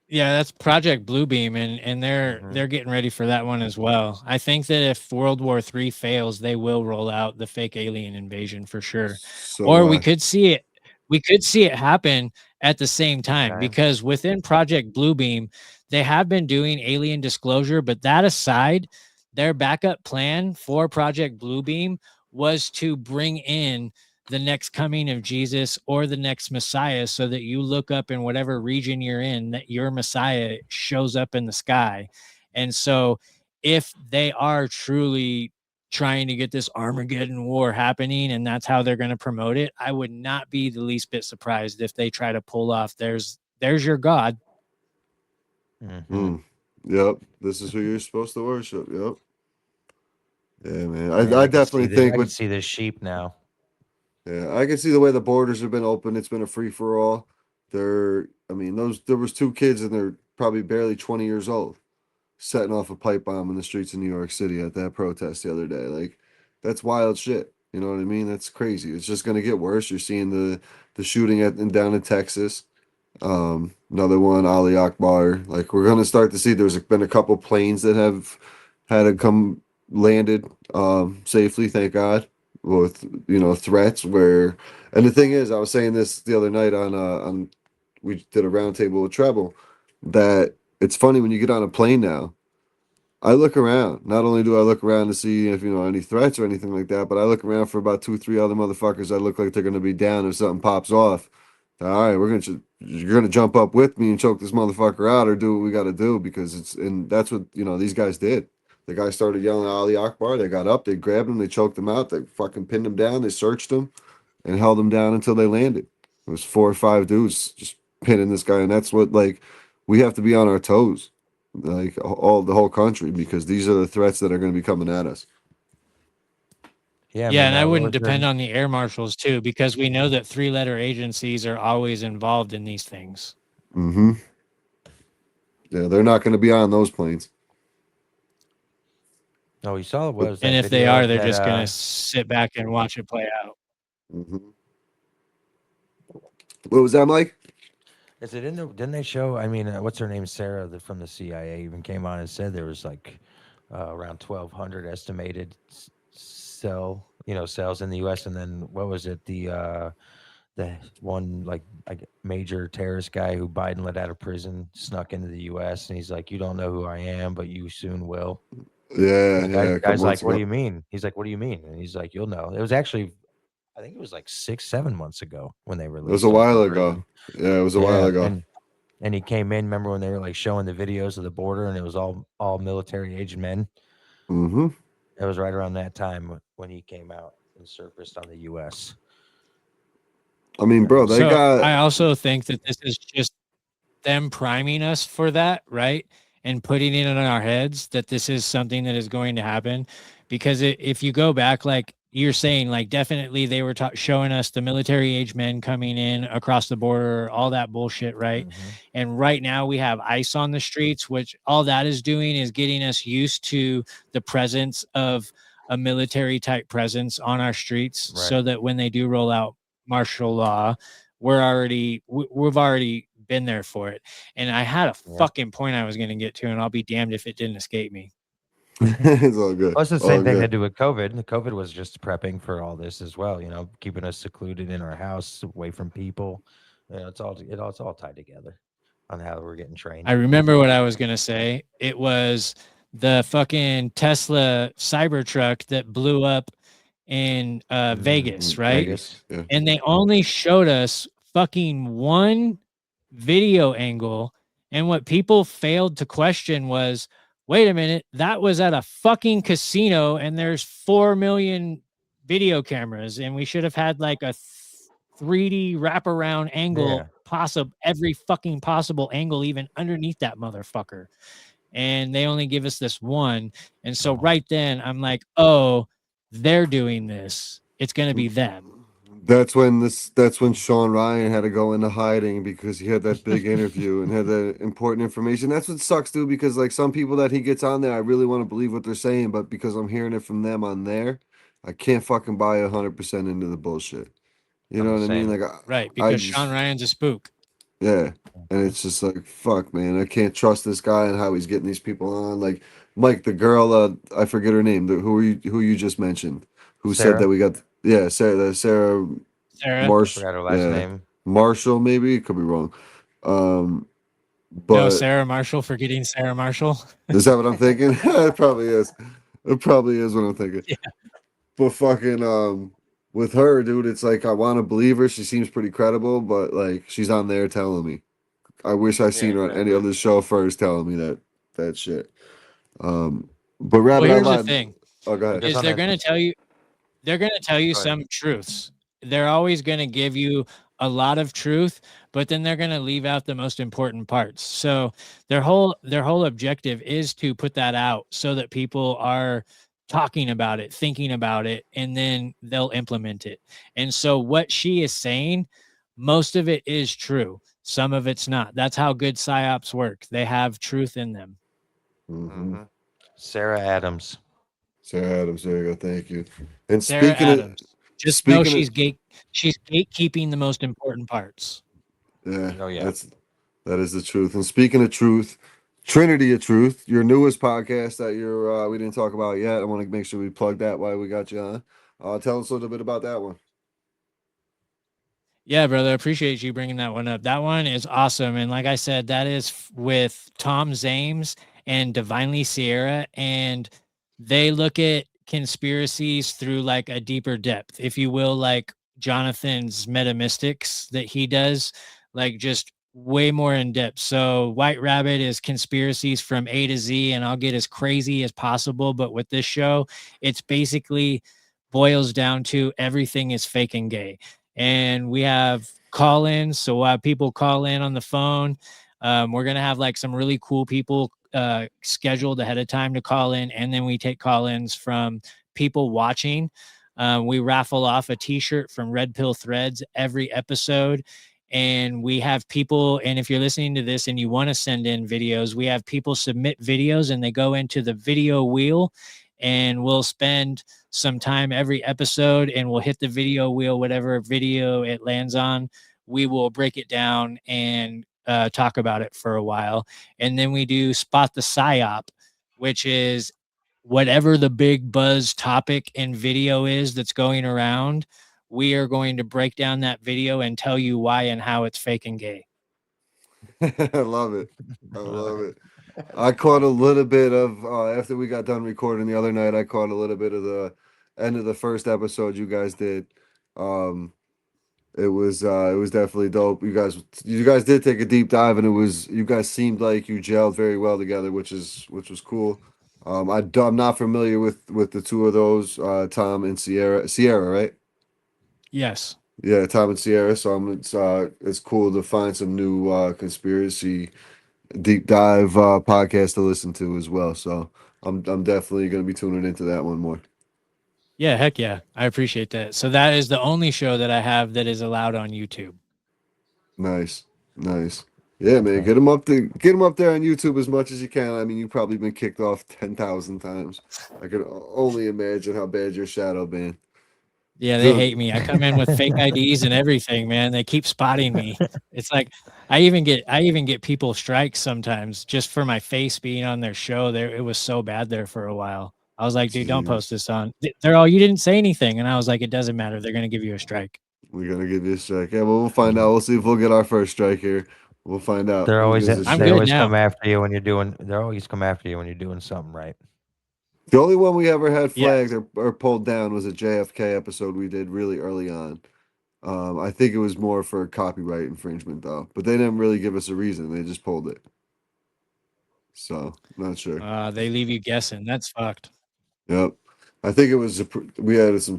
Yeah, that's Project Bluebeam, and Mhm. they're getting ready for that one as well. I think that if World War III fails, they will roll out the fake alien invasion for sure. So Or we could see it happen at the same time Okay. because within Project Bluebeam, they have been doing alien disclosure, but that aside, their backup plan for Project Bluebeam was to bring in the next coming of Jesus or the next Messiah so that you look up in whatever region you're in that your Messiah shows up in the sky. And so if they are truly trying to get this Armageddon war happening and that's how they're going to promote it, I would not be the least bit surprised if they try to pull off there's your God. Mhm. mm, yep, this is who you're supposed to worship. Yep. Yeah, man. Man, I definitely think I can with see this sheep now. yeah, I can see the way the borders have been open. It's been a free for all. I mean, there was two kids and they're probably barely 20 years old setting off a pipe bomb in the streets of New York City at that protest the other day. Like, that's wild shit. You know what I mean? That's crazy. It's just gonna get worse. You're seeing the shooting at and down in Texas. Another one, Ali Akbar. Like we're gonna start to see. There's been a couple planes that have had to come landed safely, thank God, with threats where. And the thing is, I was saying this the other night on we did a roundtable with Treble that it's funny when you get on a plane now. I look around. Not only do I look around to see if any threats or anything like that, but I look around for about 2, 3 other motherfuckers that look like they're gonna be down if something pops off. All right, you're gonna jump up with me and choke this motherfucker out, or do what we got to do because and that's what these guys did. The guy started yelling Ali Akbar. They got up, they grabbed him, they choked him out, they fucking pinned him down, they searched him, and held him down until they landed. It was 4 or 5 dudes just pinning this guy, and that's what we have to be on our toes, like the whole country, because these are the threats that are going to be coming at us. Yeah, I Yeah, mean, and I what wouldn't was depend there? on the air marshals too, because we know that three-letter agencies are always involved in these things. Mm-hmm. Yeah, they're not going to be on those planes. Oh, you saw what But was And that if they video are, of they're that? just gonna sit back and watch it play out. mhm. What was that, Mike? Is it in the? Didn't they show? I mean, what's her name? Sarah from the CIA even came on and said there was like around 1,200 estimated cells in the U.S. And then what was it? The one major terrorist guy who Biden let out of prison snuck into the U.S. and he's like, "You don't know who I am, but you soon will." Yeah, And the yeah, a couple guy's months like, "What do ago. you mean?" He's like, "What do you mean?" And he's like, "You'll know." It was actually, I think it was like 6, 7 months ago when they It was a released like the while version. ago. Yeah, it was a while Yeah, ago. and he came in. Remember when they were like showing the videos of the border, and it was all military aged men. Mm-hmm. It was right around that time when he came out and surfaced on the U.S. I mean, bro, they So got. I also think that this is just them priming us for that, right? And putting it in our heads that this is something that is going to happen. Because if you go back, like you're saying, like definitely they were showing us the military age men coming in across the border, all that bullshit, right? Hmm. And right now we have ICE on the streets, which all that is doing is getting us used to the presence of a military type presence on our streets Right. so that when they do roll out martial law, we've already been there for it. And I had a Yeah. fucking point I was going to get to, and I'll be damned if it didn't escape me. It's all good. Well, it's the All same thing they good. do with COVID. The COVID was just prepping for all this as well. Keeping us secluded in our house, away from people. It's all tied together on how we're getting I trained. remember what I was going to say. It was the fucking Tesla Cybertruck that blew up in Vegas, right? Vegas. Yeah. And they only showed us fucking one video angle. And what people failed to question was, wait a minute, that was at a fucking casino and there's 4 million video cameras. And we should have had like a 3D wraparound angle, Yeah. every fucking possible angle, even underneath that motherfucker. And they only give us this one. And so Uh-huh. right then I'm like, oh, they're doing this. It's going to be them. That's when Sean Ryan had to go into hiding because he had that big interview and had that important information. That's what sucks, dude, because like some people that he gets on there, I really want to believe what they're saying, but because I'm hearing it from them on there, I can't fucking buy 100% into the bullshit. You I'm know the what I mean? same. Like Right. I Because Sean just Ryan's a spook. yeah. And Mhm. it's just like, fuck, man, I can't trust this guy and how he's getting these people on. Like Mike, the girl, I forget her name, who you just mentioned, who said that Sarah, we got, yeah, Sarah Sarah. I Marsh, forgot her last yeah, name. Marshall, maybe, could be wrong. Um, No, but Sarah Marshall, forgetting Sarah Marshall. is that what I'm thinking? It probably is. It probably is what I'm thinking. Yeah. But fucking, with her, dude, it's like I want to believe her. She seems pretty credible, but like she's on there telling me. I wish I Yeah, seen her on any exactly. other show first telling me that shit. But Well, Rabbit, I here's the lied. thing Oh, go But ahead. just is on that, they're going to tell you go ahead. some truths. They're always going to give you a lot of truth, but then they're going to leave out the most important parts. So their whole objective is to put that out so that people are talking about it, thinking about it, and then they'll implement it. And so what she is saying, most of it is true. Some of it's not. That's how good psyops work. They have truth in them. Hmm. Hmm. Sarah Adams. Sarah Adams. There you go. Thank you. And Sarah Adams. Just know speaking of, she's gatekeeping the most important parts. yeah, Oh yeah. that is the truth. And speaking of truth, Trinity of Truth, your newest podcast that you're we didn't talk about yet. I want to make sure we plug that while we got you on. Tell us a little bit about that one. Yeah, brother. I appreciate you bringing that one up. That one is awesome. And like I said, that is with Tom Zames and Divinely Sierra. And they look at conspiracies through like a deeper depth, if you will, like Jonathan's metamystics that he does, like just way more in depth. So White Rabbit is conspiracies from A to Z, and I'll get as crazy as possible. But with this show, it's basically boils down to everything is fake and gay, and we have call-ins. So we'll have people call in on the phone. We're gonna have like some really cool people scheduled ahead of time to call in, and then we take call-ins from people watching. We raffle off a T-shirt from Red Pill Threads every episode, and we have people. And if you're listening to this and you want to send in videos, we have people submit videos, and they go into the video wheel, and we'll spend some time every episode, and we'll hit the video wheel, whatever video it lands on. We will break it down and talk about it for a while. And then we do Spot the PSYOP, which is whatever the big buzz topic in video is that's going around. We are going to break down that video and tell you why and how it's fake and gay. I love it. I love it. I caught a little bit of after we got done recording the other night. I caught a little bit of the end of the first episode you guys did. Um, it was definitely dope. You guys did take a deep dive, and you guys seemed like you gelled very well together, which was cool. I'm not familiar with the two of those, Tom and Sierra, right? Yes. Yeah, Tom and Sierra. So it's cool to find some new conspiracy deep dive podcast to listen to as well. So I'm definitely going to be tuning into that one more. Yeah, heck yeah. I appreciate that. So that is the only show that I have that is allowed on YouTube. Nice, nice. Yeah, man, Okay. get them up there on YouTube as much as you can. I mean, you've probably been kicked off 10,000 times. I can only imagine how bad your shadow banned. Yeah, they hate me. I come in with fake IDs and everything, man. They keep spotting me. It's like I even get people strikes sometimes just for my face being on their show. There, it was so bad there for a while. I was like, dude, don't post this on. They're all, you didn't say anything, and I was like, it doesn't matter. They're gonna give you a strike. We're gonna give you a strike. Yeah, well, we'll find out. We'll see if we'll get our first strike here. We'll find out. They're Who always gives a I'm shit. they good always now. come after you when you're doing. They're always come after you when you're doing something right. The only one we ever had Yeah. flagged or pulled down was a JFK episode we did really early on. I think it was more for copyright infringement though, but they didn't really give us a reason. They just pulled it. So not sure. They leave you guessing. That's fucked. Yep, I think it was we had some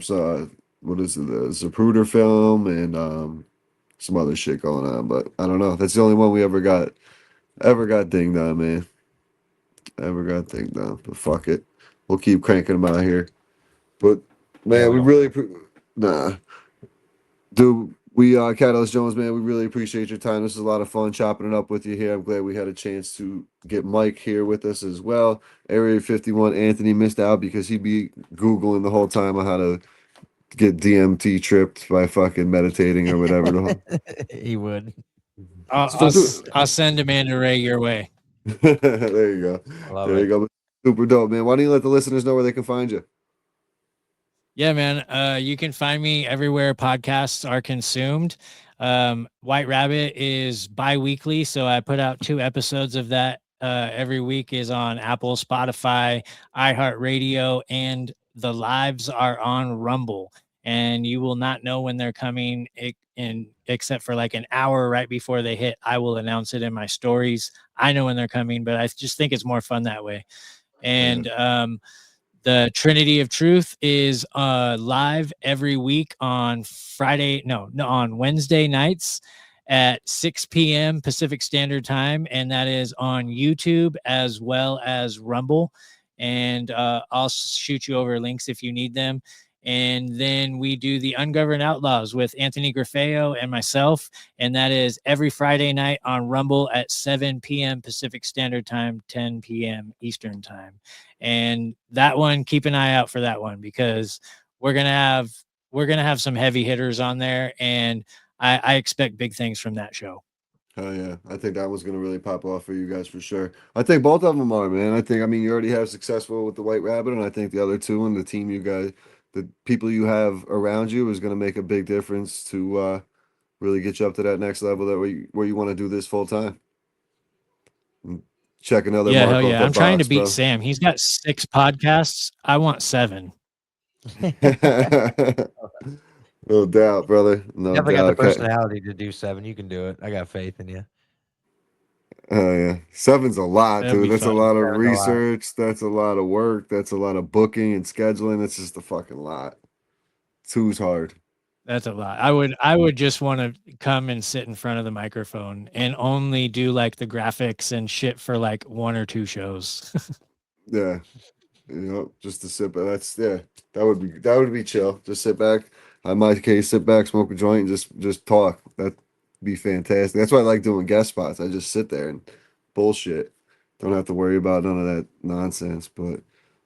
what is it, the Zapruder film and some other shit going on, but I don't know. That's the only one we ever got dinged on, man. Ever got dinged on, but fuck it, we'll keep cranking them out here. But man, Yeah, we we don't really dude. We Catalyst Jones, man, we really appreciate your time. This is a lot of fun chopping it up with you here. I'm glad we had a chance to get Mike here with us as well. Area 51 Anthony missed out because he'd be Googling the whole time on how to get DMT tripped by fucking meditating or whatever. he would. I'll send Amanda Ray your way. There you go. I love There it. you go. Super dope, man. Why don't you let the listeners know where they can find you? Yeah, man. You can find me everywhere podcasts are consumed. White Rabbit is bi-weekly, so I put out 2 episodes of that every week. Is on Apple, Spotify, iHeartRadio, and the lives are on Rumble. And you will not know when they're coming except for like an hour right before they hit. I will announce it in my stories. I know when they're coming, but I just think it's more fun that way. And the Trinity of Truth is live every week on on Wednesday nights at 6 p.m. Pacific Standard Time, and that is on YouTube as well as Rumble. And I'll shoot you over links if you need them. And then we do the Ungoverned Outlaws with Anthony Griffeo and myself. And that is every Friday night on Rumble at 7 p.m. Pacific Standard Time, 10 p.m. Eastern Time. And that one, keep an eye out for that one, because we're gonna have some heavy hitters on there, and I expect big things from that show. Oh yeah, I think that one's gonna really pop off for you guys for sure. I think both of them are, man. I mean, you already have successful with the White Rabbit, and I think the other two and the team you guys, the people you have around you, is gonna make a big difference to really get you up to that next level that where you want to do this full time. Check another Yeah, mark hell off yeah. the I'm trying to box, beat bro. Sam. He's got 6 podcasts. I want 7. No doubt, brother. No Definitely got the doubt. Okay. personality to do 7. You can do it. I got faith in you. Oh yeah, seven's a lot, That'd dude. be That's a fun. lot of 7's a lot. research. That's a lot of work. That's a lot of booking and scheduling. It's just a fucking lot. Two's hard. That's a lot. I would just want to come and sit in front of the microphone and only do like the graphics and shit for like 1 or 2 shows. Yeah, just to sit back. That would be chill. Just sit back. In my case, sit back, smoke a joint, and just talk. That'd be fantastic. That's why I like doing guest spots. I just sit there and bullshit. Don't have to worry about none of that nonsense. But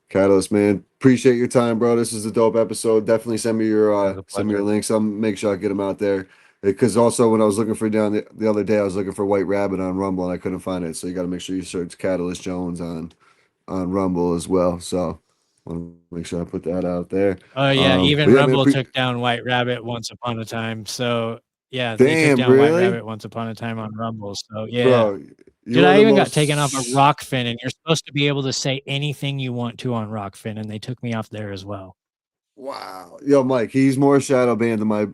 Catalyst, man, appreciate your time, bro. This is a dope episode. Definitely It was a send me your pleasure. links. I'll make sure I get them out there. Because also when I was looking for down the other day, I was looking for White Rabbit on Rumble and I couldn't find it. So you got to make sure you search Catalyst Jones on Rumble as well. So I want to make sure I put that out there. Oh yeah, But even yeah, man, Rumble took down White Rabbit once upon a time. So yeah, they took damn, down White really, Rabbit once upon a time on Rumble. So yeah. bro, Dude, you're I the even got taken off of most. Rockfin, and you're supposed to be able to say anything you want to on Rockfin, and they took me off there as well. Wow, yo, Mike, he's more shadow banned than my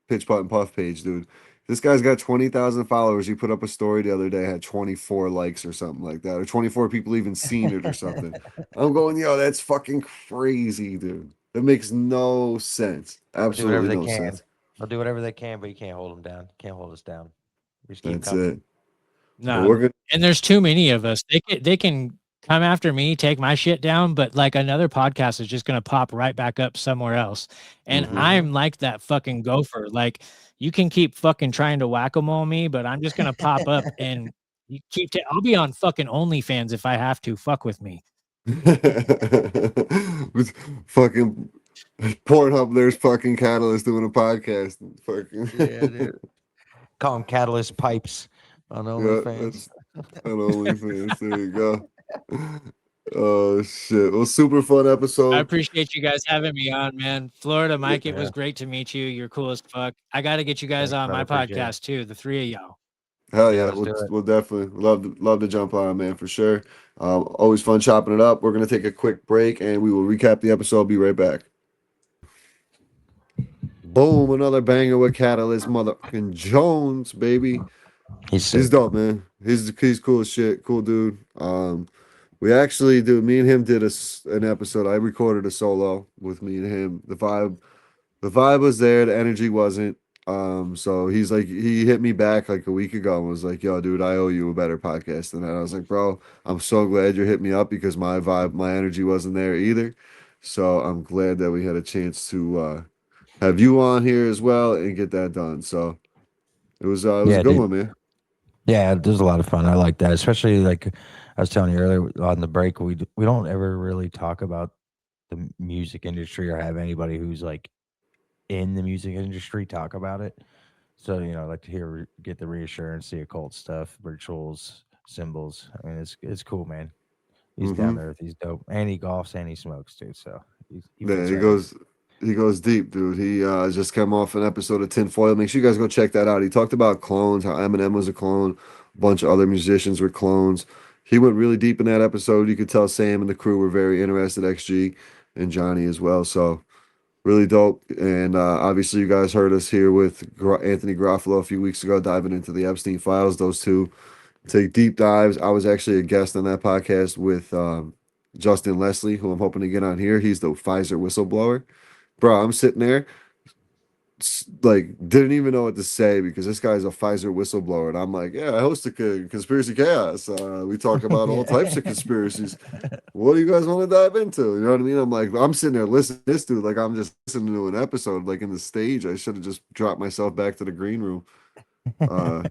pitch putt and puff page, dude. This guy's got 20,000 followers. He put up a story the other day, had 24 likes or something like that, or 24 people even seen it or something. I'm going, yo, that's fucking crazy, dude. That makes no sense. They'll do whatever Absolutely they no can. sense. They'll do whatever they can, but you can't hold them down. Can't hold us down. We just keep That's coming. it. But No, we're gonna. and there's too many of us. They can come after me, take my shit down, but like another podcast is just gonna pop right back up somewhere else. And Mhm. I'm like that fucking gopher. Like you can keep fucking trying to whack-a-mole me, but I'm just gonna pop up and you keep. I'll be on fucking OnlyFans if I have to. Fuck with me. With fucking Pornhub, there's fucking Catalyst doing a podcast. Fucking Yeah, dude. Call them Catalyst Pipes on yeah, OnlyFans. that's on OnlyFans. There you go. Oh shit! Well, super fun I episode. appreciate you guys having me on, man. Florida Mike, it was Yeah. great to meet you. You're cool as fuck. I got to get you guys Thanks, on my brother. Appreciate it. podcast too, the 3 of y'all. Hell Yeah, yeah, let's do it. we'll definitely love to jump on, man, for sure. Always fun chopping it up. We're gonna take a quick break and we will recap the episode. Be right back. Boom, another banger with Catalyst, motherfucking Jones, baby. He's He's sick. dope, man. He's cool as shit, cool dude. We actually do. Me and him did an episode. I recorded a solo with me and him. The vibe was there. The energy wasn't. So he's like, he hit me back like a week ago and was like, "Yo, dude, I owe you a better podcast than that." I was like, "Bro, I'm so glad you hit me up because my vibe, my energy wasn't there either." So I'm glad that we had a chance to have you on here as well and get that done. So it was a Yeah, good dude. one, man. Yeah, it was a lot of fun. I like that, especially like I was telling you earlier on the break. We don't ever really talk about the music industry or have anybody who's like in the music industry talk about it. So I like to get the reassurance, the occult stuff, rituals, symbols. I mean, it's cool, man. He's down Mm-hmm. to earth. He's dope, and he golfs and he smokes, dude. So he Yeah, fits right in. he goes deep, dude. He just came off an episode of Tinfoil. Make sure you guys go check that out. He talked about clones, how Eminem was a clone, a bunch of other musicians were clones. He went really deep in that episode. You could tell Sam and the crew were very interested, XG and Johnny as well. So really dope. And obviously, you guys heard us here with Anthony Garofalo a few weeks ago, diving into the Epstein files. Those two take deep dives. I was actually a guest on that podcast with Justin Leslie, who I'm hoping to get on here. He's the Pfizer whistleblower. Bro, I'm sitting there. like didn't even know what to say because this guy's a Pfizer whistleblower, and I'm like, yeah, I host a conspiracy chaos. We talk about all types of conspiracies. What do you guys want to dive into? You know what I mean? I'm like, I'm sitting there listening to this dude, like I'm just listening to an episode, like in the stage. I should have just dropped myself back to the green room. Uh,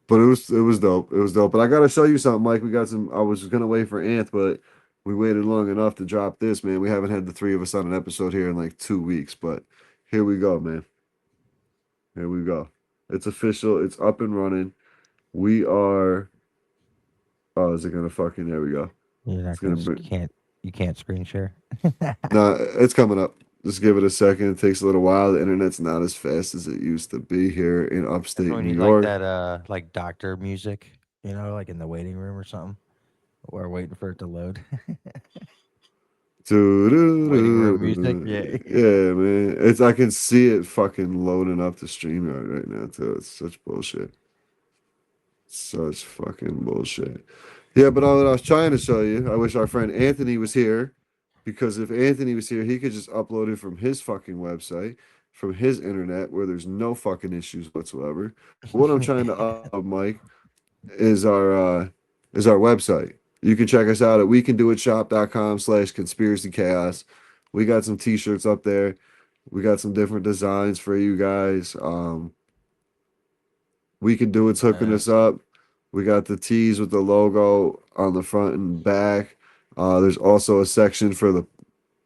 but it was dope. It was dope. But I gotta show you something, Mike. We got some. I was gonna wait for Anth, but we waited long enough to drop this, man. We haven't had the three of us on an episode here in like 2 weeks, but here we go, man. Here we go. It's official. It's up and running. We are. Oh, is it gonna fucking? There we go. You're It's not gonna gonna bring. you can't screen share. No, it's coming up. Just give it a second. It takes a little while. The internet's not as fast as it used to be here in That's upstate when New you like York. that like doctor music, like in the waiting room or something. We're waiting for it to load. Waiting room music. Doo-doo-doo-doo. Yeah. Yeah, man. It's I can see it fucking loading up the StreamYard right now too. It's such bullshit. Such fucking bullshit. Yeah, but what I was trying to show you, I wish our friend Anthony was here, because if Anthony was here, he could just upload it from his fucking website, from his internet, where there's no fucking issues whatsoever. But what I'm trying to up, Mike, is our website. You can check us out at wecandoitshop.com/conspiracy chaos. We got some t-shirts up there. We got some different designs for you guys. We Can Do It's hooking us Nice. up. We got the tees with the logo on the front and back. There's also a section for the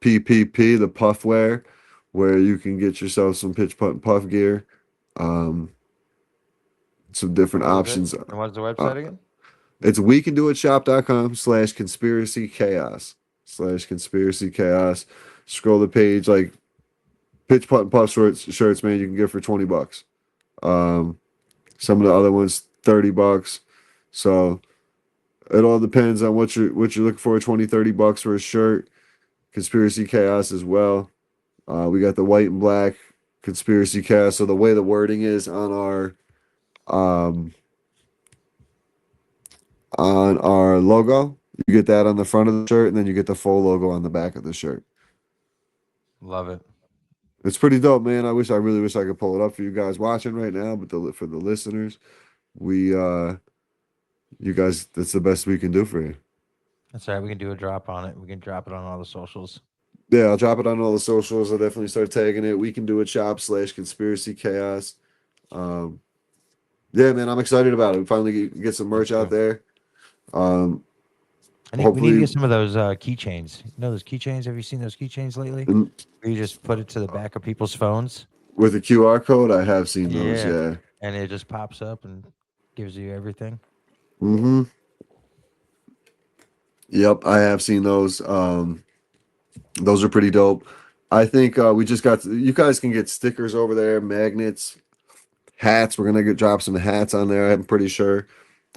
PPP, the puff wear, where you can get yourself some pitch putt and puff gear. Um, some different What is it? options. And what's the Uh, website again? it's wecandoitshop.com/conspiracy chaos /conspiracy chaos. Scroll the page, like pitch putt and puff shirts, man, you can get for $20. Um, some of the other ones, $30. So it all depends on what you're looking for. 20, $30 for a shirt. Conspiracy chaos as well. We got the white and black conspiracy chaos. So the way the wording is um on our logo, you get that on the front of the shirt, and then you get the full logo on the back of the shirt. Love it. It's pretty dope, man. I really wish I could pull it up for you guys watching right now, but for the listeners, we you guys, that's the best we can do for you. That's all right. We can do a drop on it. We can drop it on all the socials. Yeah, I'll drop it on all the socials. I'll definitely start tagging it. We Can Do It shop /conspiracy chaos. Um, yeah, man, I'm excited about it. We finally get some merch out too. there. Um, We need to hopefully, get some of those keychains. You know those keychains? Have you seen those keychains lately? and Where you just put it to the back of people's phones. with the QR code, I have seen those. Yeah. Yeah. And it just pops up and gives you everything. Mm-hmm. Yep, I have seen those. Those are pretty dope. I think we just got. You guys can get stickers over there, magnets, hats. We're gonna drop some hats on there. I'm pretty sure.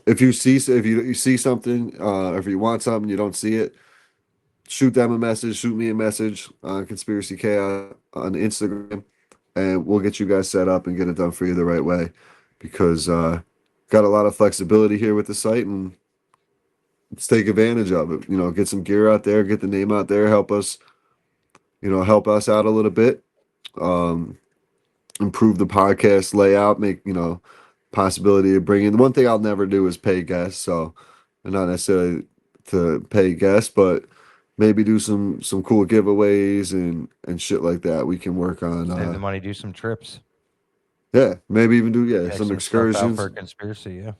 If you see something, if you want something, you don't see it, shoot them a message. Shoot me a message on Conspiracy Chaos on Instagram, and we'll get you guys set up and get it done for you the right way. Because got a lot of flexibility here with the site, and let's take advantage of it. Get some gear out there, get the name out there, help us. Help us out a little bit. Um, Improve the podcast layout, make possibility of bringing. The one thing I'll never do is pay guests, so not necessarily to pay guests, but maybe do some cool giveaways and shit like that. We can work on Save the money, do some trips. yeah, maybe even do Yeah, some some stuff out excursions. for a conspiracy. Yeah.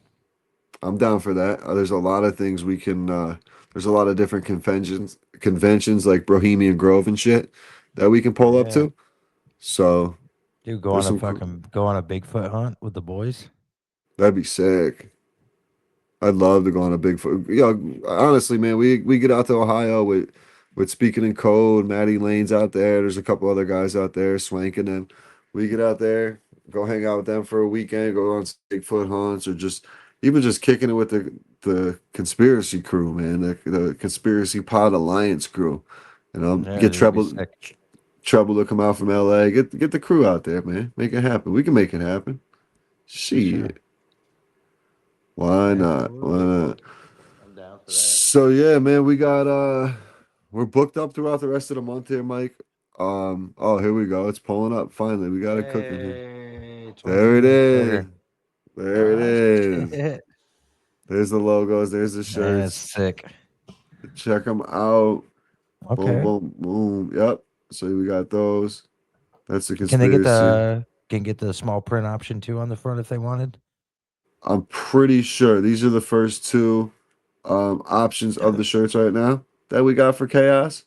I'm down for that. There's a lot of things we can. There's a lot of different conventions like Bohemian Grove and shit that we can pull up Yeah. to. So Dude, go there's on a some. go on a Bigfoot hunt with the boys. That'd be sick. I'd love to go on a Bigfoot. Honestly, man, we get out to Ohio with Speaking in Code. Maddie Lane's out there. There's a couple other guys out there, Swanking them. We get out there, go hang out with them for a weekend, go on some Bigfoot hunts, or just kicking it with the conspiracy crew, man, the Conspiracy Pod Alliance crew. Yeah, Get that'd be trouble sick. to come out from LA. Get the crew out there, man. Make it happen. We can make it happen. For sure. Shit. Why not? Why Absolutely. not? I'm down for that. So yeah, man, we're booked up throughout the rest of the month here, Mike. Oh, here we go. It's pulling up. Finally, we got it cooking here. Hey, 23 There it minutes is. later. There it Ah, is. shit. There's the logos. There's the That's shirts. sick. Check them out. Boom, Okay. boom, boom. Yep. So we got those. That's the Can they get conspiracy. the small print option too on the front if they wanted? I'm pretty sure these are the first two options of the shirts right now that we got for Chaos.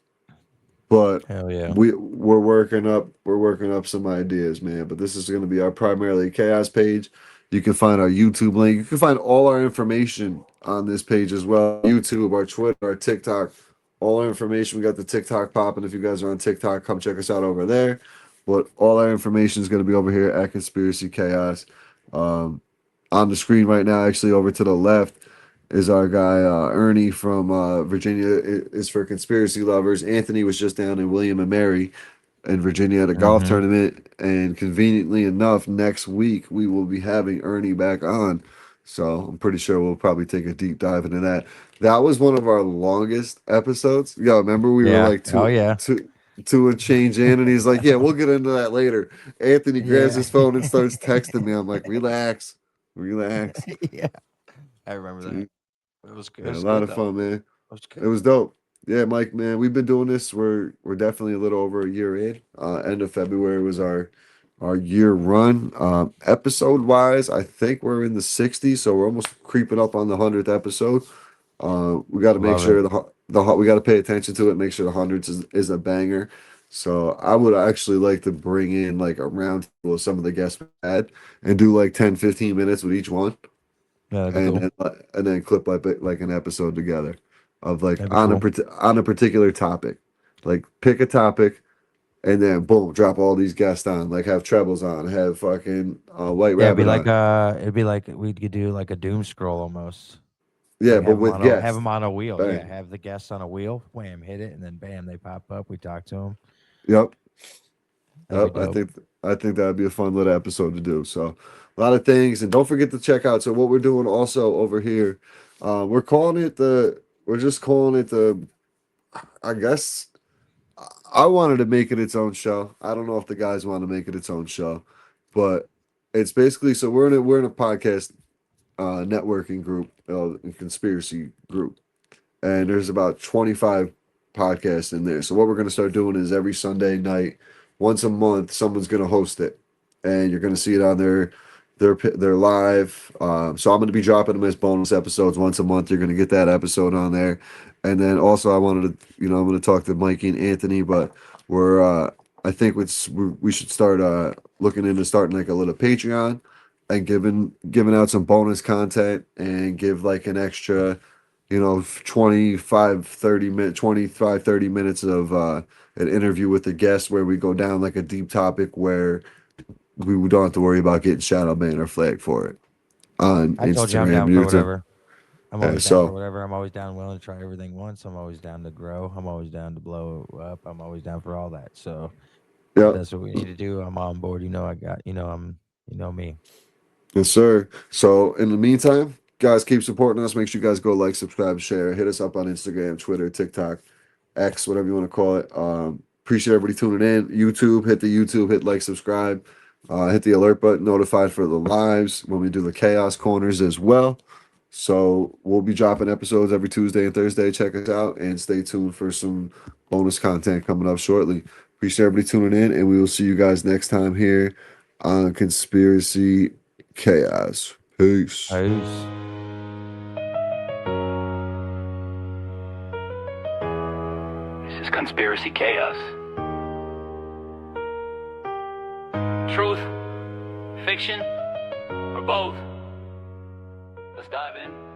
But Hell yeah. we're working up some ideas, man. But this is going to be our primarily Chaos page. You can find our YouTube link. You can find all our information on this page as well. YouTube, our Twitter, our TikTok, all our information. We got the TikTok popping. If you guys are on TikTok, come check us out over there. But all our information is going to be over here at Conspiracy Chaos. On the screen right now, actually over to the left, is our guy Ernie from Virginia. Is for conspiracy lovers. Anthony was just down in William and Mary in Virginia at a golf Mm-hmm. tournament, and conveniently enough, next week we will be having Ernie back on. So I'm pretty sure we'll probably take a deep dive into that. That was one of our longest episodes. Yeah, remember we were Yeah. like Oh yeah. two and change in, and he's like, "Yeah, we'll get into that later." Anthony grabs Yeah. his phone and starts texting me. I'm like, "Relax, relax." Yeah. I remember that. It Yeah, a was lot good of though. fun, man. It was It good. was dope. Yeah, Mike, man, we've been doing this. We're definitely a little over a year in. End of February was our year run. Episode wise, I think we're in the 60s, so we're almost creeping up on the 100th episode. We got to make Love it. sure we got to pay attention to it. Make sure the hundreds is a banger. So I would actually like to bring in like a round table of some of the guests we had and do like 10, 15 minutes with each one Yeah, that'd be and cool. then clip like an episode together of like That'd be cool. on a particular topic. Like pick a topic and then boom, drop all these guests on. Like have trebles on, have fucking White Yeah, Rabbit on. it'd be like we could do like a doom scroll almost. Yeah, Like but with have guests. them on a wheel. Yeah, Bang. have the guests on a wheel. Wham, hit it, and then bam, they pop up. We talk to them. Yep. That'd be Yep. I dope. think I think that'd be a fun little episode to do. So a lot of things, and don't forget to check out. So what we're doing also over here, we're just calling it the. I guess I wanted to make it its own show. I don't know if the guys want to make it its own show, but it's basically so we're in a podcast networking group, a conspiracy group, and there's about 25 podcasts in there. So what we're going to start doing is every Sunday night, once a month, someone's going to host it, and you're going to see it on their live. So I'm going to be dropping them as bonus episodes once a month. You're going to get that episode on there, and then also I wanted to, I'm going to talk to Mikey and Anthony, but we're I think we should start looking into starting like a little Patreon and giving out some bonus content and give like an extra 25 30 minutes of an interview with the guest where we go down like a deep topic where we don't have to worry about getting shadow banned or flagged for it on I told you I'm Instagram down and for YouTube. whatever. I'm Yeah, always down for so whatever. I'm always down willing to try everything once. I'm always down to grow. I'm always down to blow up. I'm always down for all that. So if yeah, that's what we need to do, I'm on board. I got me. yes sir. So in the meantime, guys, keep supporting us. Make sure you guys go like, subscribe, share, hit us up on Instagram, Twitter, TikTok, X, whatever you want to call it. Appreciate everybody tuning in. YouTube, hit the YouTube, hit like, subscribe, hit the alert button, notified for the lives when we do the chaos corners as well. So we'll be dropping episodes every Tuesday and Thursday. Check us out and stay tuned for some bonus content coming up shortly. Appreciate everybody tuning in, and we will see you guys next time here on Conspiracy Chaos. Peace. Peace. This is Conspiracy Chaos. Truth, fiction, or both? Let's dive in.